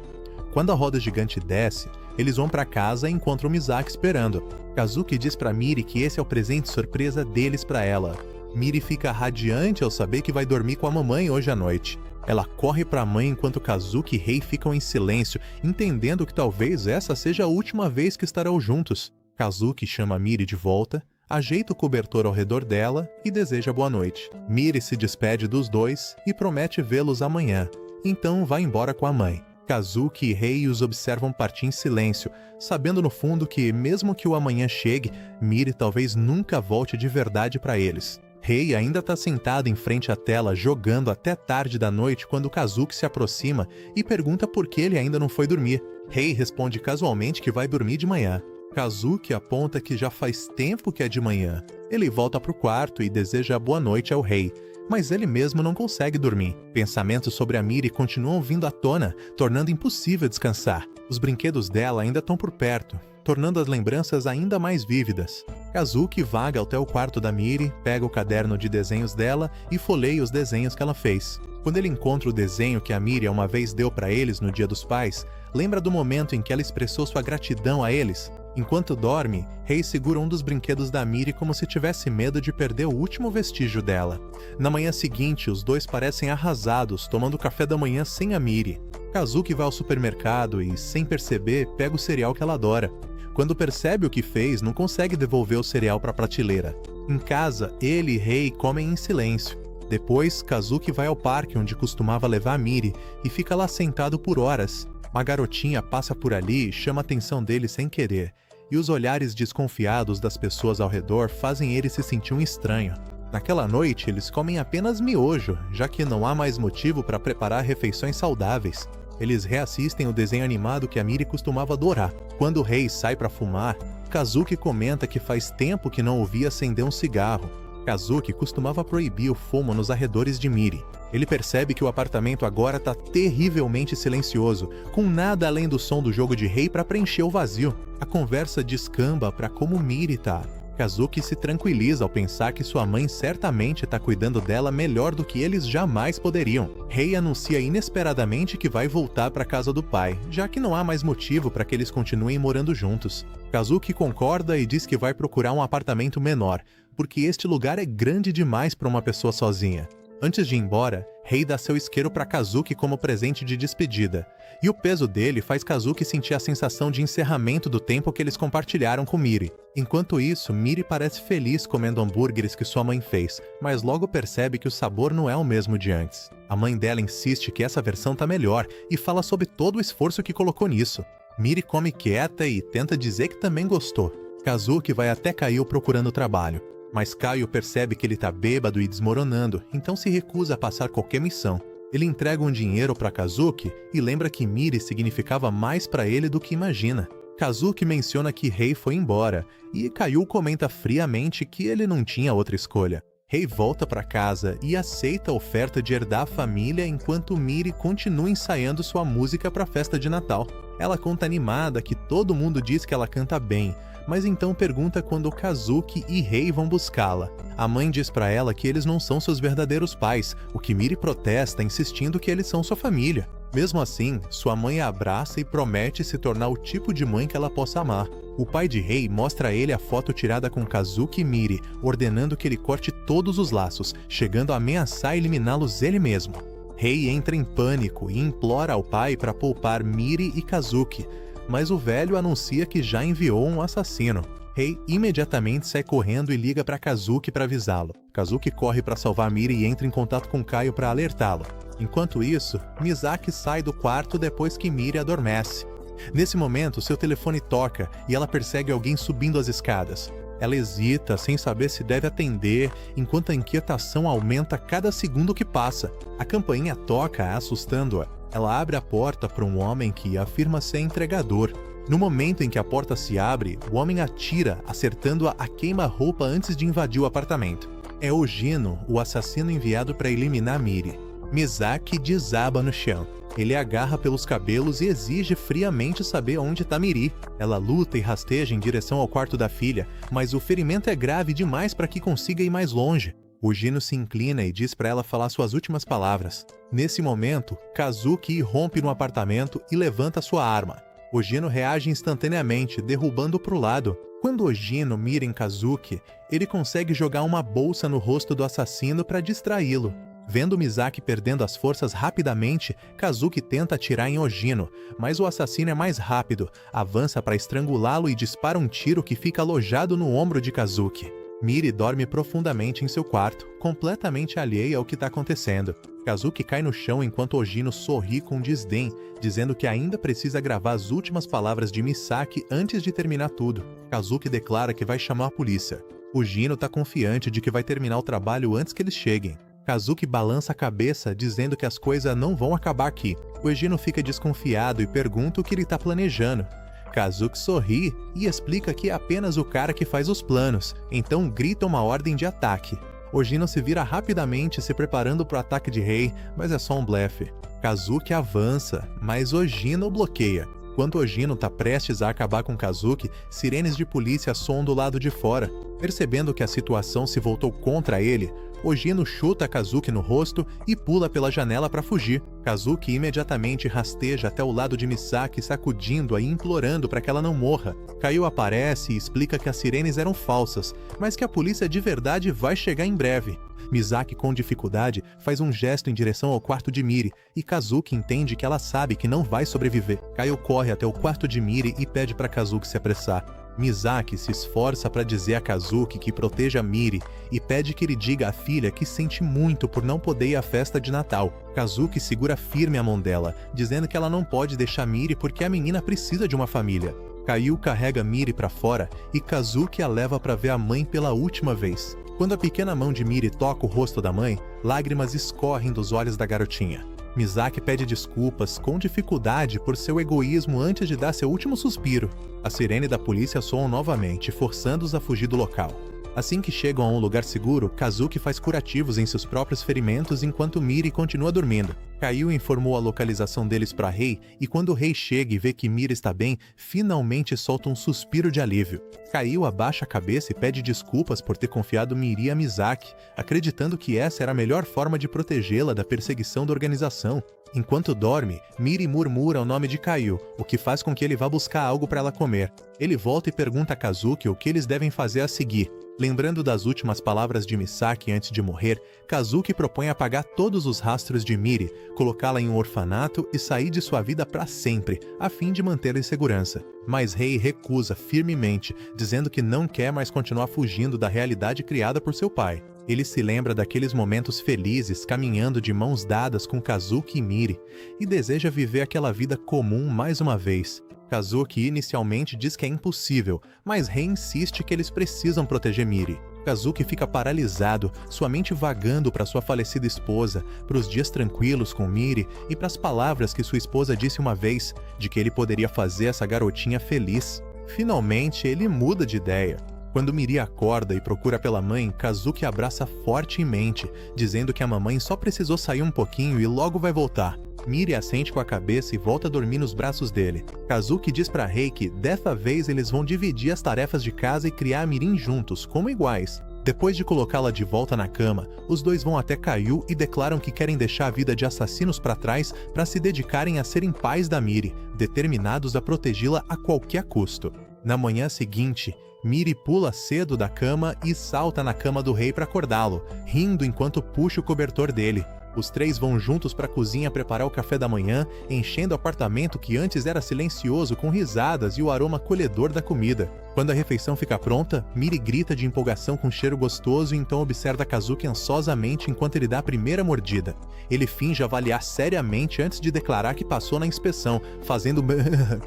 Quando a roda gigante desce, eles vão para casa e encontram Misaki esperando. Kazuki diz para Miri que esse é o presente surpresa deles para ela. Miri fica radiante ao saber que vai dormir com a mamãe hoje à noite. Ela corre para a mãe enquanto Kazuki e Rei ficam em silêncio, entendendo que talvez essa seja a última vez que estarão juntos. Kazuki chama Miri de volta, ajeita o cobertor ao redor dela e deseja boa noite. Miri se despede dos dois e promete vê-los amanhã, então vai embora com a mãe. Kazuki e Rei os observam partir em silêncio, sabendo no fundo que, mesmo que o amanhã chegue, Miri talvez nunca volte de verdade para eles. Rei ainda está sentado em frente à tela jogando até tarde da noite quando Kazuki se aproxima e pergunta por que ele ainda não foi dormir. Rei responde casualmente que vai dormir de manhã. Kazuki aponta que já faz tempo que é de manhã. Ele volta para o quarto e deseja boa noite ao Rei, mas ele mesmo não consegue dormir. Pensamentos sobre a Miri continuam vindo à tona, tornando impossível descansar. Os brinquedos dela ainda estão por perto, tornando as lembranças ainda mais vívidas. Kazuki vaga até o quarto da Miri, pega o caderno de desenhos dela e folheia os desenhos que ela fez. Quando ele encontra o desenho que a Miri uma vez deu para eles no Dia dos Pais, lembra do momento em que ela expressou sua gratidão a eles. Enquanto dorme, Rei segura um dos brinquedos da Miri como se tivesse medo de perder o último vestígio dela. Na manhã seguinte, os dois parecem arrasados, tomando café da manhã sem a Miri. Kazuki vai ao supermercado e, sem perceber, pega o cereal que ela adora. Quando percebe o que fez, não consegue devolver o cereal para a prateleira. Em casa, ele e Rei comem em silêncio. Depois, Kazuki vai ao parque onde costumava levar Miri e fica lá sentado por horas. Uma garotinha passa por ali e chama a atenção dele sem querer, e os olhares desconfiados das pessoas ao redor fazem ele se sentir um estranho. Naquela noite, eles comem apenas miojo, já que não há mais motivo para preparar refeições saudáveis. Eles reassistem o desenho animado que a Miri costumava adorar. Quando o Rei sai para fumar, Kazuki comenta que faz tempo que não o via acender um cigarro. Kazuki costumava proibir o fumo nos arredores de Miri. Ele percebe que o apartamento agora está terrivelmente silencioso, com nada além do som do jogo de Rei para preencher o vazio. A conversa descamba para como Miri tá. Kazuki se tranquiliza ao pensar que sua mãe certamente está cuidando dela melhor do que eles jamais poderiam. Rei anuncia inesperadamente que vai voltar para a casa do pai, já que não há mais motivo para que eles continuem morando juntos. Kazuki concorda e diz que vai procurar um apartamento menor, porque este lugar é grande demais para uma pessoa sozinha. Antes de ir embora, Rei dá seu isqueiro para Kazuki como presente de despedida, e o peso dele faz Kazuki sentir a sensação de encerramento do tempo que eles compartilharam com Miri. Enquanto isso, Miri parece feliz comendo hambúrgueres que sua mãe fez, mas logo percebe que o sabor não é o mesmo de antes. A mãe dela insiste que essa versão tá melhor e fala sobre todo o esforço que colocou nisso. Miri come quieta e tenta dizer que também gostou. Kazuki vai até Caio procurando trabalho, mas Caio percebe que ele tá bêbado e desmoronando, então se recusa a passar qualquer missão. Ele entrega um dinheiro para Kazuki e lembra que Miri significava mais para ele do que imagina. Kazuki menciona que Rei foi embora, e Caio comenta friamente que ele não tinha outra escolha. Rei volta para casa e aceita a oferta de herdar a família enquanto Miri continua ensaiando sua música para a festa de Natal. Ela conta animada que todo mundo diz que ela canta bem, mas então pergunta quando Kazuki e Rei vão buscá-la. A mãe diz para ela que eles não são seus verdadeiros pais, o que Miri protesta insistindo que eles são sua família. Mesmo assim, sua mãe a abraça e promete se tornar o tipo de mãe que ela possa amar. O pai de Rei mostra a ele a foto tirada com Kazuki e Miri, ordenando que ele corte todos os laços, chegando a ameaçar eliminá-los ele mesmo. Rei entra em pânico e implora ao pai para poupar Miri e Kazuki, mas o velho anuncia que já enviou um assassino. Rei imediatamente sai correndo e liga para Kazuki para avisá-lo. Kazuki corre para salvar Miri e entra em contato com Caio para alertá-lo. Enquanto isso, Misaki sai do quarto depois que Miri adormece. Nesse momento, seu telefone toca e ela persegue alguém subindo as escadas. Ela hesita, sem saber se deve atender, enquanto a inquietação aumenta a cada segundo que passa. A campainha toca, assustando-a. Ela abre a porta para um homem que afirma ser entregador. No momento em que a porta se abre, o homem atira, acertando-a a queima-roupa antes de invadir o apartamento. É Ogino, o assassino enviado para eliminar Miri. Misaki desaba no chão. Ele a agarra pelos cabelos e exige friamente saber onde está Miri. Ela luta e rasteja em direção ao quarto da filha, mas o ferimento é grave demais para que consiga ir mais longe. Ogino se inclina e diz para ela falar suas últimas palavras. Nesse momento, Kazuki irrompe no apartamento e levanta sua arma. Ogino reage instantaneamente, derrubando para o lado. Quando Ogino mira em Kazuki, ele consegue jogar uma bolsa no rosto do assassino para distraí-lo. Vendo Misaki perdendo as forças rapidamente, Kazuki tenta atirar em Ogino, mas o assassino é mais rápido, avança para estrangulá-lo e dispara um tiro que fica alojado no ombro de Kazuki. Miri dorme profundamente em seu quarto, completamente alheia ao que está acontecendo. Kazuki cai no chão enquanto Ogino sorri com desdém, dizendo que ainda precisa gravar as últimas palavras de Misaki antes de terminar tudo. Kazuki declara que vai chamar a polícia. Ogino está confiante de que vai terminar o trabalho antes que eles cheguem. Kazuki balança a cabeça, dizendo que as coisas não vão acabar aqui. Ogino fica desconfiado e pergunta o que ele está planejando. Kazuki sorri e explica que é apenas o cara que faz os planos, então grita uma ordem de ataque. Ogino se vira rapidamente se preparando para o ataque de Rei, mas é só um blefe. Kazuki avança, mas Ogino o bloqueia. Quando Ogino está prestes a acabar com Kazuki, sirenes de polícia soam do lado de fora. Percebendo que a situação se voltou contra ele, Ogino chuta Kazuki no rosto e pula pela janela para fugir. Kazuki imediatamente rasteja até o lado de Misaki, sacudindo-a e implorando para que ela não morra. Caio aparece e explica que as sirenes eram falsas, mas que a polícia de verdade vai chegar em breve. Misaki, com dificuldade, faz um gesto em direção ao quarto de Miri, e Kazuki entende que ela sabe que não vai sobreviver. Kaio corre até o quarto de Miri e pede para Kazuki se apressar. Misaki se esforça para dizer a Kazuki que proteja Miri e pede que ele diga à filha que sente muito por não poder ir à festa de Natal. Kazuki segura firme a mão dela, dizendo que ela não pode deixar Miri porque a menina precisa de uma família. Kaio carrega Miri para fora e Kazuki a leva para ver a mãe pela última vez. Quando a pequena mão de Miri toca o rosto da mãe, lágrimas escorrem dos olhos da garotinha. Misaki pede desculpas com dificuldade por seu egoísmo antes de dar seu último suspiro. A sirene da polícia soam novamente, forçando-os a fugir do local. Assim que chegam a um lugar seguro, Kazuki faz curativos em seus próprios ferimentos enquanto Miri continua dormindo. Kaio informou a localização deles para Rei, e quando o Rei chega e vê que Miri está bem, finalmente solta um suspiro de alívio. Kaio abaixa a cabeça e pede desculpas por ter confiado Miri a Misaki, acreditando que essa era a melhor forma de protegê-la da perseguição da organização. Enquanto dorme, Miri murmura o nome de Kaio, o que faz com que ele vá buscar algo para ela comer. Ele volta e pergunta a Kazuki o que eles devem fazer a seguir. Lembrando das últimas palavras de Misaki antes de morrer, Kazuki propõe apagar todos os rastros de Miri, colocá-la em um orfanato e sair de sua vida para sempre, a fim de mantê-la em segurança. Mas Rei recusa firmemente, dizendo que não quer mais continuar fugindo da realidade criada por seu pai. Ele se lembra daqueles momentos felizes caminhando de mãos dadas com Kazuki e Miri, e deseja viver aquela vida comum mais uma vez. Kazuki inicialmente diz que é impossível, mas Rei insiste que eles precisam proteger Miri. Kazuki fica paralisado, sua mente vagando para sua falecida esposa, para os dias tranquilos com Miri e para as palavras que sua esposa disse uma vez, de que ele poderia fazer essa garotinha feliz. Finalmente, ele muda de ideia. Quando Miri acorda e procura pela mãe, Kazuki abraça fortemente, dizendo que a mamãe só precisou sair um pouquinho e logo vai voltar. Miri assente com a cabeça e volta a dormir nos braços dele. Kazuki diz pra Rei que, dessa vez, eles vão dividir as tarefas de casa e criar a Mirin juntos, como iguais. Depois de colocá-la de volta na cama, os dois vão até Kaio e declaram que querem deixar a vida de assassinos para trás para se dedicarem a serem pais da Miri, determinados a protegê-la a qualquer custo. Na manhã seguinte, Miri pula cedo da cama e salta na cama do Rei para acordá-lo, rindo enquanto puxa o cobertor dele. Os três vão juntos para a cozinha preparar o café da manhã, enchendo o apartamento que antes era silencioso com risadas e o aroma acolhedor da comida. Quando a refeição fica pronta, Miri grita de empolgação com um cheiro gostoso e então observa Kazuki ansiosamente enquanto ele dá a primeira mordida. Ele finge avaliar seriamente antes de declarar que passou na inspeção, fazendo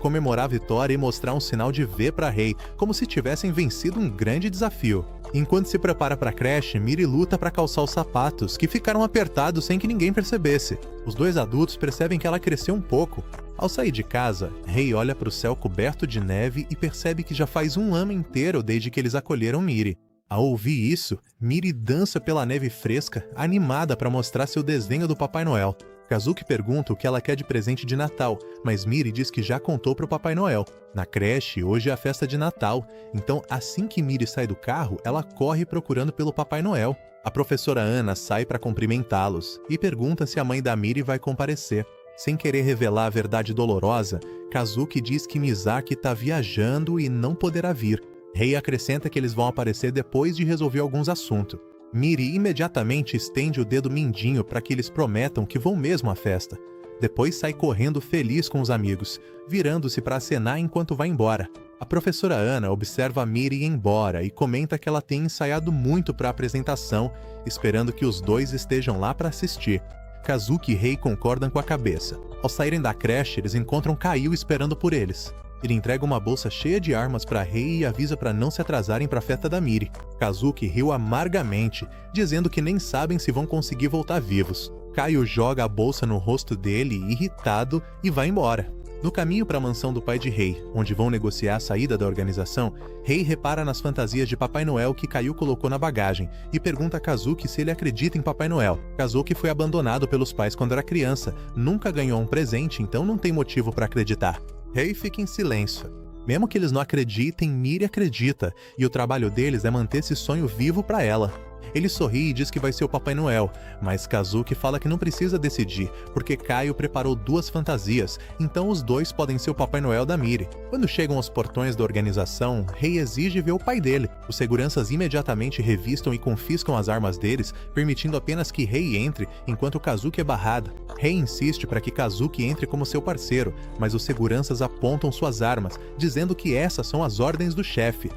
comemorar a vitória e mostrar um sinal de V para Rei, como se tivessem vencido um grande desafio. Enquanto se prepara para a creche, Miri luta para calçar os sapatos, que ficaram apertados sem que ninguém percebesse. Os dois adultos percebem que ela cresceu um pouco. Ao sair de casa, Rei olha para o céu coberto de neve e percebe que já faz um ano inteiro desde que eles acolheram Miri. Ao ouvir isso, Miri dança pela neve fresca, animada para mostrar seu desenho do Papai Noel. Kazuki pergunta o que ela quer de presente de Natal, mas Miri diz que já contou para o Papai Noel. Na creche, hoje é a festa de Natal, então assim que Miri sai do carro, ela corre procurando pelo Papai Noel. A professora Ana sai para cumprimentá-los e pergunta se a mãe da Miri vai comparecer. Sem querer revelar a verdade dolorosa, Kazuki diz que Misaki está viajando e não poderá vir. Rei acrescenta que eles vão aparecer depois de resolver alguns assuntos. Miri imediatamente estende o dedo mindinho para que eles prometam que vão mesmo à festa. Depois sai correndo feliz com os amigos, virando-se para acenar enquanto vai embora. A professora Ana observa a Miri ir embora e comenta que ela tem ensaiado muito para a apresentação, esperando que os dois estejam lá para assistir. Kazuki e Rei concordam com a cabeça. Ao saírem da creche, eles encontram Kaio esperando por eles. Ele entrega uma bolsa cheia de armas para Rei e avisa para não se atrasarem para a festa da Miri. Kazuki riu amargamente, dizendo que nem sabem se vão conseguir voltar vivos. Kaio joga a bolsa no rosto dele, irritado, e vai embora. No caminho para a mansão do pai de Rei, onde vão negociar a saída da organização, Rei repara nas fantasias de Papai Noel que Kaio colocou na bagagem e pergunta a Kazuki se ele acredita em Papai Noel. Kazuki foi abandonado pelos pais quando era criança, nunca ganhou um presente, então não tem motivo para acreditar. Rei fica em silêncio. Mesmo que eles não acreditem, Miri acredita, e o trabalho deles é manter esse sonho vivo para ela. Ele sorri e diz que vai ser o Papai Noel, mas Kazuki fala que não precisa decidir, porque Kaio preparou 2 fantasias, então os dois podem ser o Papai Noel da Miri. Quando chegam aos portões da organização, Rei exige ver o pai dele. Os seguranças imediatamente revistam e confiscam as armas deles, permitindo apenas que Rei entre, enquanto Kazuki é barrada. Rei insiste para que Kazuki entre como seu parceiro, mas os seguranças apontam suas armas, dizendo que essas são as ordens do chefe.